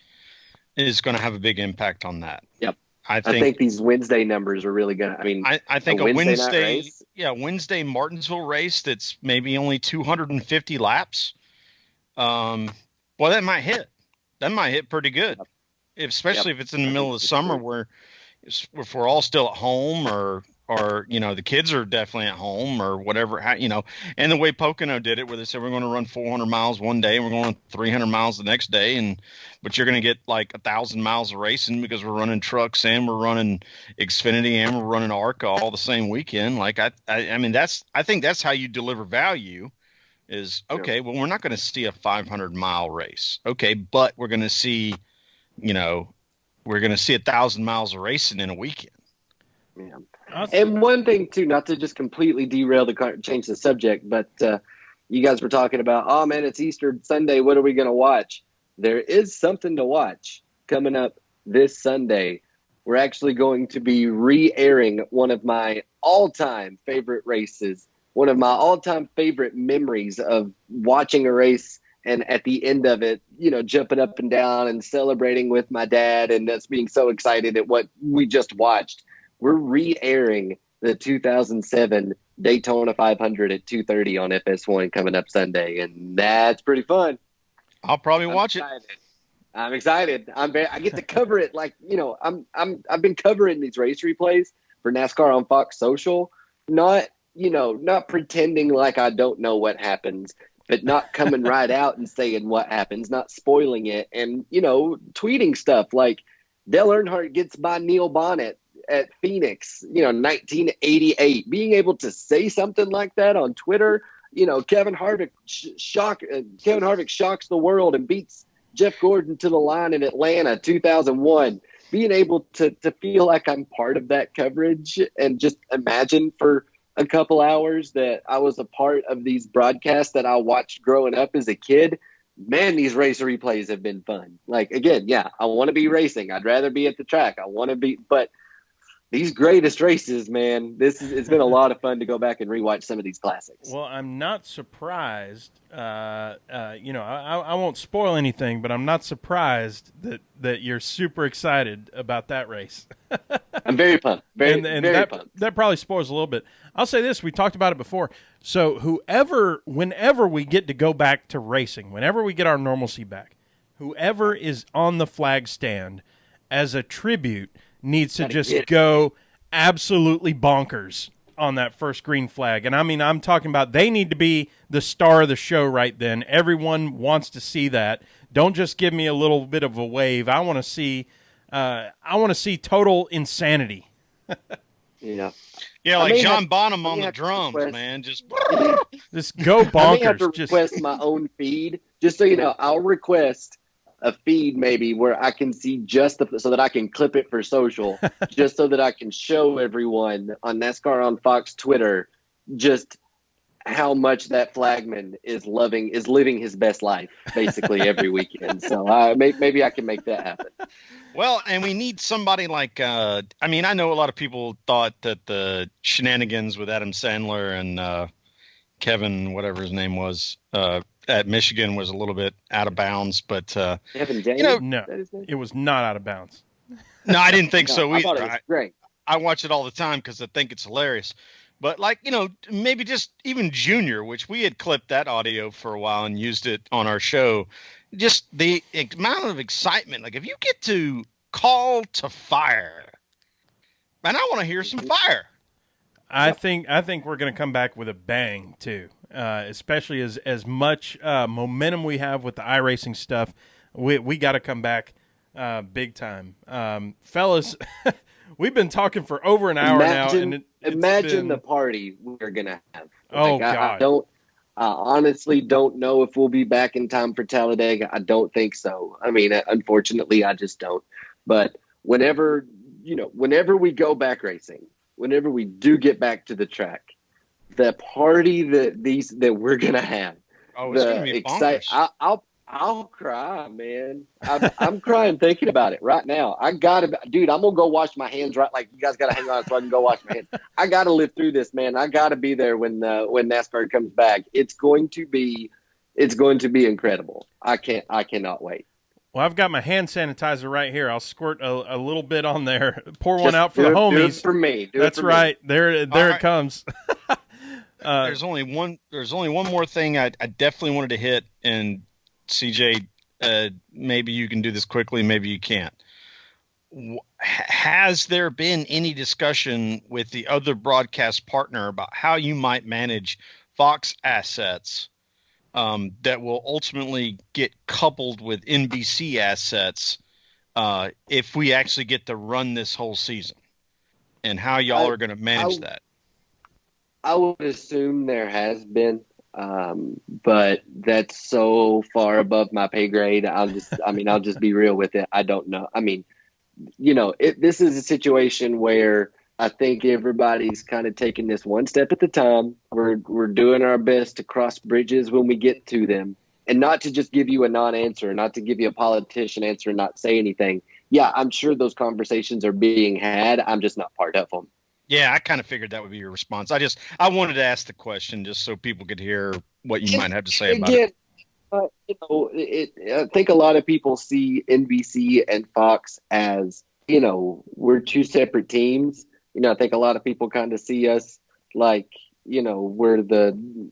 is going to have a big impact on that. Yep. I think these Wednesday numbers are really going to, I think a Wednesday Martinsville race that's maybe only 250 laps. Well, that might hit. That might hit pretty good. Especially if it's in the middle of the summer where if we're all still at home or the kids are definitely at home or whatever, and the way Pocono did it where they said we're going to run 400 miles one day and we're going 300 miles the next day, but you're going to get like 1,000 miles of racing because we're running trucks and we're running Xfinity and we're running ARCA all the same weekend. Like I think that's how you deliver value is, okay, well, we're not going to see a 500-mile race. Okay, but we're going to see, 1,000 miles of racing in a weekend. Yeah. And one thing too, not to just completely derail change the subject, but you guys were talking about, oh man, it's Easter Sunday. What are we going to watch? There is something to watch coming up this Sunday. We're actually going to be re-airing one of my all-time favorite races, one of my all-time favorite memories of watching a race and at the end of it, jumping up and down and celebrating with my dad and us being so excited at what we just watched. We're re-airing the 2007 Daytona 500 at 2:30 on FS1 coming up Sunday, and that's pretty fun. I'll probably watch it. I'm excited. I get to cover it like I've been covering these race replays for NASCAR on Fox Social, not pretending like I don't know what happens, but not coming right out and saying what happens, not spoiling it, and tweeting stuff like Dale Earnhardt gets by Neil Bonnet at Phoenix, 1988, being able to say something like that on Twitter, Kevin Harvick shocks the world and beats Jeff Gordon to the line in Atlanta, 2001, being able to feel like I'm part of that coverage and just imagine for a couple hours that I was a part of these broadcasts that I watched growing up as a kid. Man, these race replays have been fun. Like, again, yeah, I want to be racing. I'd rather be at the track. But these greatest races, man, it's been a lot of fun to go back and rewatch some of these classics. Well, I'm not surprised. I won't spoil anything, but I'm not surprised that you're super excited about that race. I'm very pumped. Very pumped. That probably spoils a little bit. I'll say this: we talked about it before. So, whenever we get to go back to racing, whenever we get our normalcy back, whoever is on the flag stand as a tribute needs to just go absolutely bonkers on that first green flag. And I'm talking about they need to be the star of the show right then. Everyone wants to see that. Don't just give me a little bit of a wave. I want to see total insanity. Yeah. Yeah, like John Bonham on the drums, man. Just go bonkers. I may have to request my own feed. Just so you know, I'll request a feed maybe where I can see so that I can clip it for social, just so that I can show everyone on NASCAR on Fox Twitter just how much that flagman is living his best life basically every weekend. So maybe I can make that happen. Well, and we need somebody like, I know a lot of people thought that the shenanigans with Adam Sandler and Kevin, whatever his name was, at Michigan was a little bit out of bounds, but Kevin James, no, it was not out of bounds. No, I didn't think so either. I thought it was great. I watch it all the time because I think it's hilarious. But maybe just even Junior, which we had clipped that audio for a while and used it on our show. Just the amount of excitement. Like if you get to call to fire, man, I want to hear some fire. I think we're going to come back with a bang too, especially as much momentum we have with the iRacing stuff. We got to come back big time, fellas. We've been talking for over an hour now, and imagine the party we're going to have. Oh God! I honestly don't know if we'll be back in time for Talladega. I don't think so. I mean, unfortunately, I just don't. But whenever we go back racing, whenever we do get back to the track, the party that we're gonna have. Oh, it's gonna be bonkers. I'll cry, man. I'm crying thinking about it right now. Dude, I'm gonna go wash my hands right. Like, you guys gotta hang on so I can go wash my hands. I gotta live through this, man. I gotta be there when NASCAR comes back. It's going to be incredible. I cannot wait. Well, I've got my hand sanitizer right here. I'll squirt a little bit on there. Pour one out for the homies. Do it for me. That's right. There it comes. There's only one more thing I definitely wanted to hit, and CJ, maybe you can do this quickly, maybe you can't. Has there been any discussion with the other broadcast partner about how you might manage Fox assets that will ultimately get coupled with NBC assets if we actually get to run this whole season, and how y'all are going to manage that? I would assume there has been. But that's so far above my pay grade. I'll just be real with it. I don't know. I mean, this is a situation where I think everybody's kind of taking this one step at a time. We're doing our best to cross bridges when we get to them, and not to just give you a non-answer, not to give you a politician answer and not say anything. Yeah, I'm sure those conversations are being had. I'm just not part of them. Yeah, I kind of figured that would be your response. I wanted to ask the question just so people could hear what you might have to say about it. I think a lot of people see NBC and Fox as, we're two separate teams. I think a lot of people kind of see us like, we're the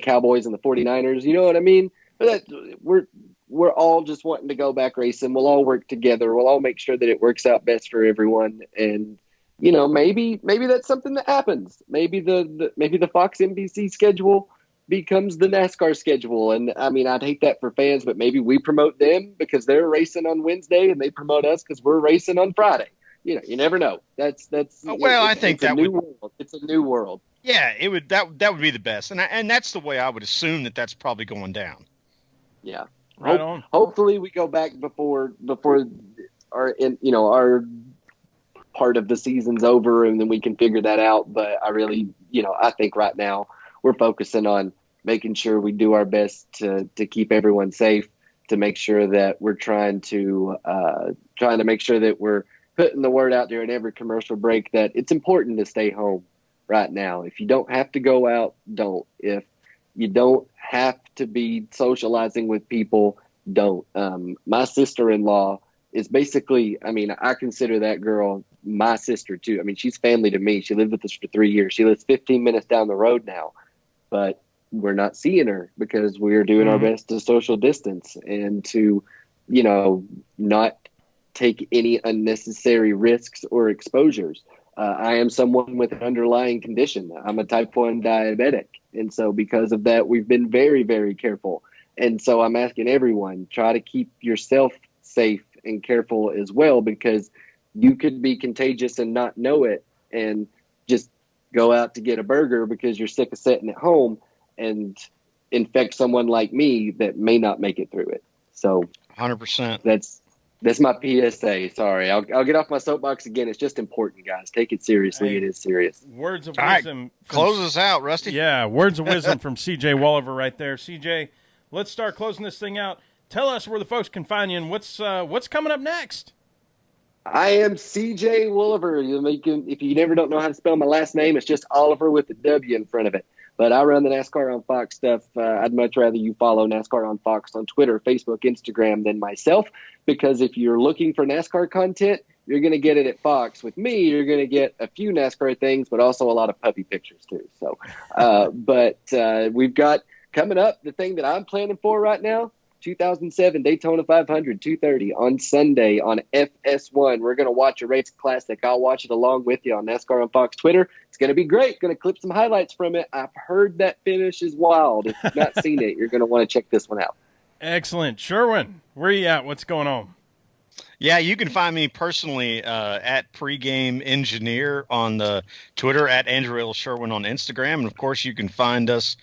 Cowboys and the 49ers. You know what I mean? But we're all just wanting to go back racing. We'll all work together. We'll all make sure that it works out best for everyone. And maybe that's something that happens. Maybe the Fox NBC schedule becomes the NASCAR schedule. And I mean, I'd hate that for fans, but maybe we promote them because they're racing on Wednesday and they promote us because we're racing on Friday. You never know. That's I think that would. World. It's a new world. Yeah, it would. That would be the best, and that's the way I would assume that's probably going down. Yeah. Right on. Hopefully, we go back before our part of the season's over, and then we can figure that out. But I really, I think right now we're focusing on making sure we do our best to keep everyone safe, to make sure that we're trying to make sure that we're putting the word out there in every commercial break that it's important to stay home right now. If you don't have to go out, don't. If you don't have to be socializing with people, don't. My sister-in-law is basically, I consider that girl my sister too. I mean, she's family to me. She lived with us for 3 years. She lives 15 minutes down the road now, but we're not seeing her because we're doing our best to social distance and to, not take any unnecessary risks or exposures. I am someone with an underlying condition. I'm a type 1 diabetic. And so because of that, we've been very, very careful. And so I'm asking everyone, try to keep yourself safe and careful as well, because you could be contagious and not know it and just go out to get a burger because you're sick of sitting at home and infect someone like me that may not make it through it. So 100%. That's my PSA. Sorry, I'll get off my soapbox again. It's just important, guys. Take it seriously. It is serious. Words of wisdom. Right. Close us out, Rusty. Yeah, words of wisdom from CJ Walliver right there. CJ, let's start closing this thing out. Tell us where the folks can find you and what's coming up next. I am CJ Walliver. If you never don't know how to spell my last name, it's just Oliver with the W in front of it. But I run the NASCAR on Fox stuff. I'd much rather you follow NASCAR on Fox on Twitter, Facebook, Instagram than myself, because if you're looking for NASCAR content, you're going to get it at Fox. With me, you're going to get a few NASCAR things, but also a lot of puppy pictures too. So, but we've got coming up the thing that I'm planning for right now. 2007 Daytona 500, 2:30 on Sunday on FS1. We're going to watch a race classic. I'll watch it along with you on NASCAR on Fox Twitter. It's going to be great. Going to clip some highlights from it. I've heard that finish is wild. If you've not seen it, you're going to want to check this one out. Excellent. Sherwin, where are you at? What's going on? Yeah, you can find me personally at Pregame Engineer on the Twitter, at Andrew L. Sherwin on Instagram. And, of course, you can find us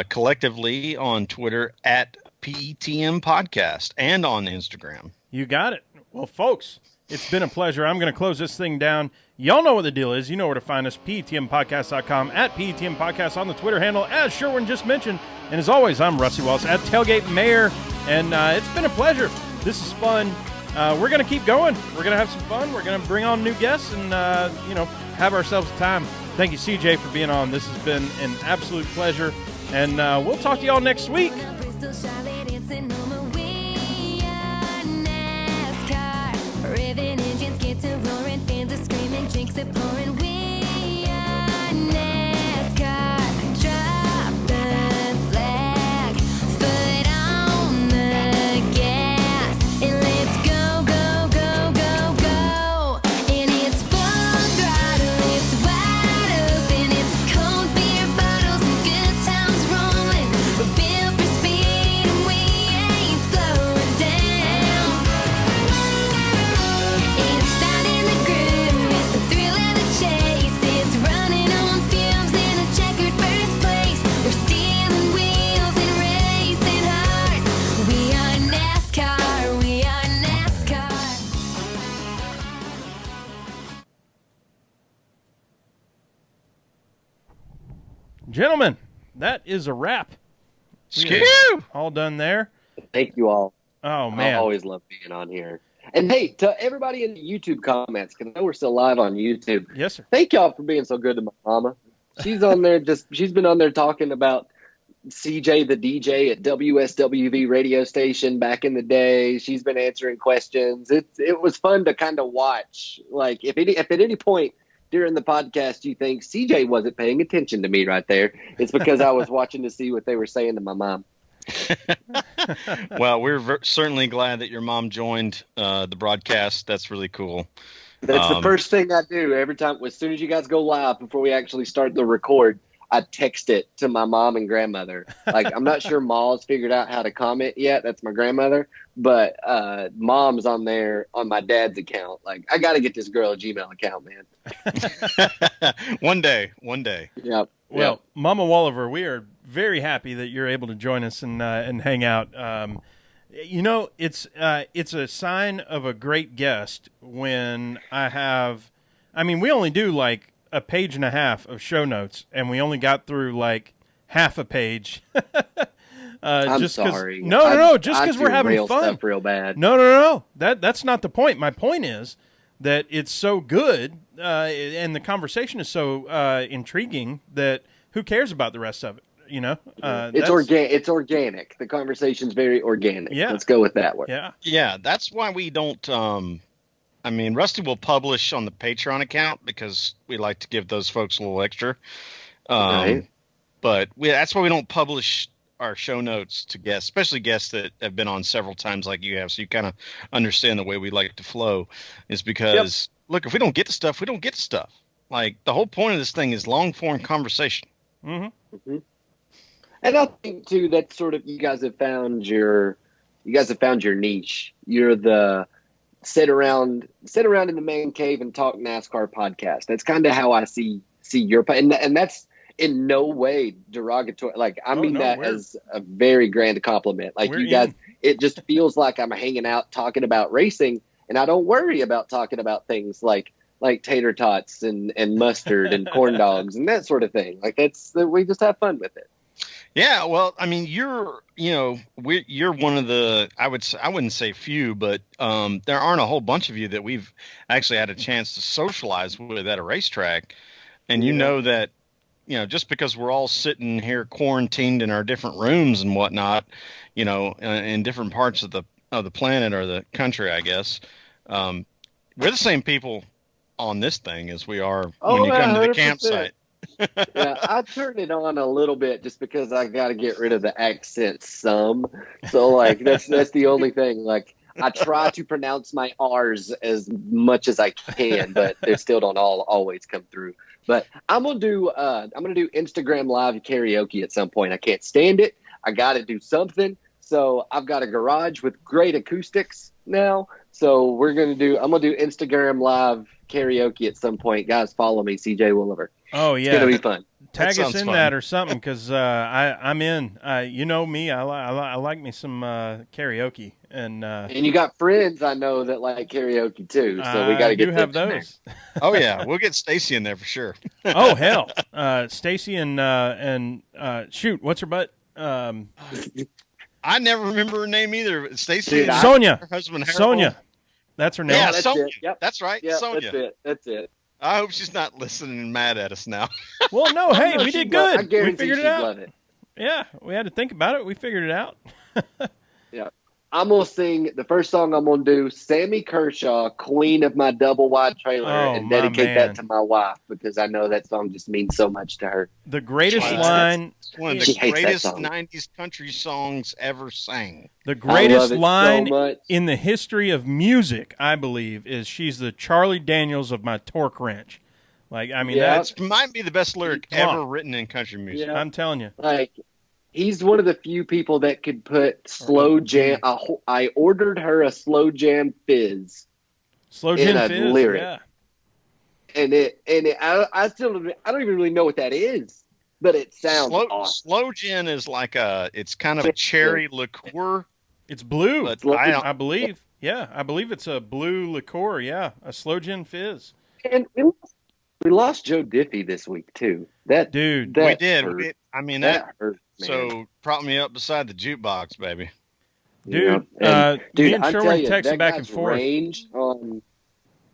collectively on Twitter at PETM Podcast and on Instagram. You got it. Well, folks, It's been a pleasure. I'm going to close this thing down. Y'all know what the deal is. You know where to find us, PETMpodcast.com, at PETM Podcast on the Twitter handle, as Sherwin just mentioned. And as always, I'm Rusty Wallace at Tailgate Mayor, and it's been a pleasure. This is fun. We're going to keep going. We're going to have some fun. We're going to bring on new guests and, have ourselves a time. Thank you, CJ, for being on. This has been an absolute pleasure, and we'll talk to y'all next week. Revving engines get to roaring, fans are screaming, drinks are pouring. We are NASCAR. Drop the flag, foot on the gas, and let's go, go, go, go, go. And it's full throttle, it's wide open, it's cold beer bottles and good times rolling. We're built for speed and we ain't slowing down. It's finding the groove, it's the thrill of the chase. It's running on fumes in a checkered first place. We're stealing wheels and racing hard. We are NASCAR, we are NASCAR. Gentlemen, that is a wrap. Skew! All done there. Thank you all. Oh, I man. always love being on here. And hey, to everybody in the YouTube comments, because I know we're still live on YouTube, Yes, sir. thank y'all for being so good to my mama. She's on there she's been on there talking about CJ the DJ at WSWV radio station back in the day. She's been answering questions. It was fun to kind of watch. Like if at any point during the podcast you think CJ wasn't paying attention to me right there, it's because I was watching to see what they were saying to my mom. Well, we're certainly glad that your mom joined the broadcast. That's really cool. That's the first thing I do every time. As soon as you guys go live, before we actually start the record, I text it to my mom and grandmother. Like, I'm not sure Ma's figured out how to comment yet. That's my grandmother. But Mom's on there on my dad's account. Like, I got to get this girl a Gmail account, man. One day. Yep. Well, Mama Walliver, we are very happy that you're able to join us and hang out. It's a sign of a great guest when we only do like a page and a half of show notes, and we only got through like half a page. I'm just sorry. No, just because we're having fun. Stuff real bad. No. That's not the point. My point is that it's so good, and the conversation is so intriguing that who cares about the rest of it? It's organic. The conversation's very organic. Yeah. Let's go with that one. Yeah. That's why we don't. Rusty will publish on the Patreon account because we like to give those folks a little extra. Right. But that's why we don't publish our show notes to guests, especially guests that have been on several times like you have. So you kind of understand the way we like to flow is because, Look, if we don't get to stuff, we don't get to stuff. Like, the whole point of this thing is long-form conversation. Mm-hmm. Mm-hmm. And I think, too, that sort of you guys have found your niche. You're the sit around in the man cave and talk NASCAR podcast. That's kind of how I see your and that's in no way derogatory. Like, I mean that as a very grand compliment. Like, you guys, it just feels like I'm hanging out talking about racing, and I don't worry about talking about things like tater tots and mustard and corn dogs and that sort of thing. Like, we just have fun with it. Yeah, well, I mean, you're one of the, I wouldn't say few, but there aren't a whole bunch of you that we've actually had a chance to socialize with at a racetrack. And you know that, just because we're all sitting here quarantined in our different rooms and whatnot, in different parts of the planet or the country, I guess, we're the same people on this thing as we are when you come to the 100%. Campsite. Yeah, I turn it on a little bit just because I got to get rid of the accent some. So, like, that's the only thing. Like, I try to pronounce my R's as much as I can, but they still don't always come through. But I'm gonna do Instagram Live karaoke at some point. I can't stand it. I got to do something. So I've got a garage with great acoustics now. So I'm gonna do Instagram Live karaoke at some point. Guys, follow me, CJ Williver. Oh yeah, it's gonna be fun. Tag us in fun. That or something, because I'm in. You know me, I like me some karaoke, And you got friends I know that like karaoke too, so we got to get have those. Oh yeah, we'll get Stacy in there for sure. Oh hell, Stacy and shoot, what's her butt? I never remember her name either. Stacy, Sonia. Her husband Harold. Sonia, that's her name. Yeah, that's Sonia. Yep. That's right, Yep, Sonia. That's it. I hope she's not listening and mad at us now. Well, no, hey, we did good. I guarantee We figured it she'd out. love it. Yeah, we had to think about it. We figured it out. Yeah. I'm going to sing the first song I'm going to do, Sammy Kershaw, Queen of My Double Wide Trailer, and dedicate that to my wife because I know that song just means so much to her. The greatest line. It's one of the greatest 90s country songs ever sang. The greatest line in the history of music, I believe, is she's the Charlie Daniels of my torque wrench. Like, I mean, that might be the best lyric ever written in country music. Yeah. I'm telling you. Like, he's one of the few people that could put slow jam. I ordered her a slow jam fizz. Slow jam fizz, lyric. Yeah. And I don't even really know what that is, but it sounds awesome. Slow gin is like it's kind of a cherry liqueur. It's blue, but I believe. Yeah, I believe it's a blue liqueur. Yeah, a slow gin fizz. And we lost Joe Diffie this week too. We did. That hurt. So prop me up beside the jukebox, baby. Dude, dude, me and Sherwin texted back and forth. Range on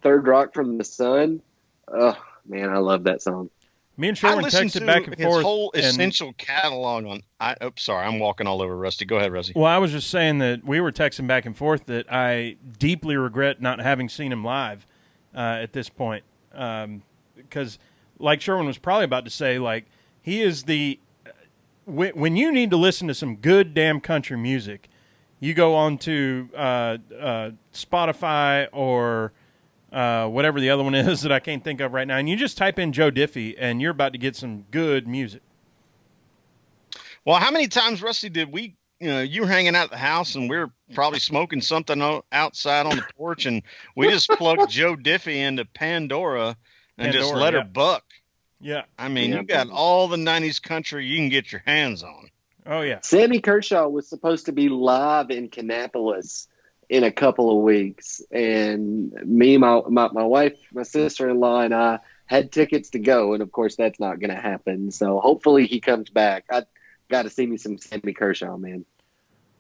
Third Rock from the Sun. Oh man, I love that song. Me and Sherwin texted back and forth. His whole essential catalog on. Sorry, I'm walking all over Rusty. Go ahead, Rusty. Well, I was just saying that we were texting back and forth that I deeply regret not having seen him live at this point. Because, like Sherwin was probably about to say, like, he is the when you need to listen to some good damn country music, you go on to Spotify or whatever the other one is that I can't think of right now, and you just type in Joe Diffie, and you're about to get some good music. Well, how many times, Rusty, did we? You were hanging out at the house, and we were probably smoking something outside on the porch, and we just plugged Joe Diffie into Pandora and just let her buck. Yeah. I mean, you got all the 90s country you can get your hands on. Oh, yeah. Sammy Kershaw was supposed to be live in Kannapolis in a couple of weeks. And me, my wife, my sister-in-law, and I had tickets to go. And, of course, that's not going to happen. So hopefully he comes back. I got to see me some Sammy Kershaw, man.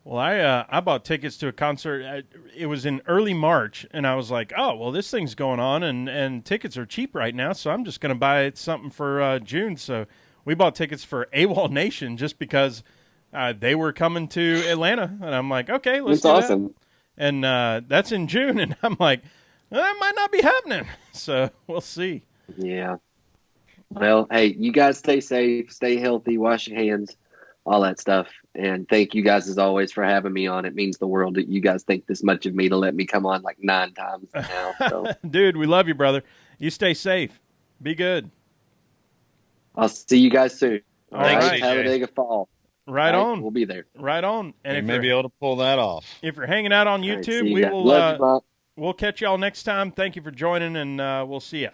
Well, I bought tickets to a concert. It was in early March, and I was like, oh, well, this thing's going on, and tickets are cheap right now, so I'm just going to buy something for June. So we bought tickets for AWOL Nation just because they were coming to Atlanta, and I'm like, okay, let's do awesome. that. And that's in June, and I'm like, that might not be happening. So we'll see. Yeah. Well, hey, you guys stay safe, stay healthy, wash your hands, all that stuff. And thank you guys, as always, for having me on. It means the world that you guys think this much of me to let me come on like 9 times now. So. Dude, we love you, brother. You stay safe. Be good. I'll see you guys soon. All right. Have a good fall. Right on. We'll be there. Right on. And if may be able to pull that off. If you're hanging out on YouTube, we'll catch y'all next time. Thank you for joining, and we'll see you.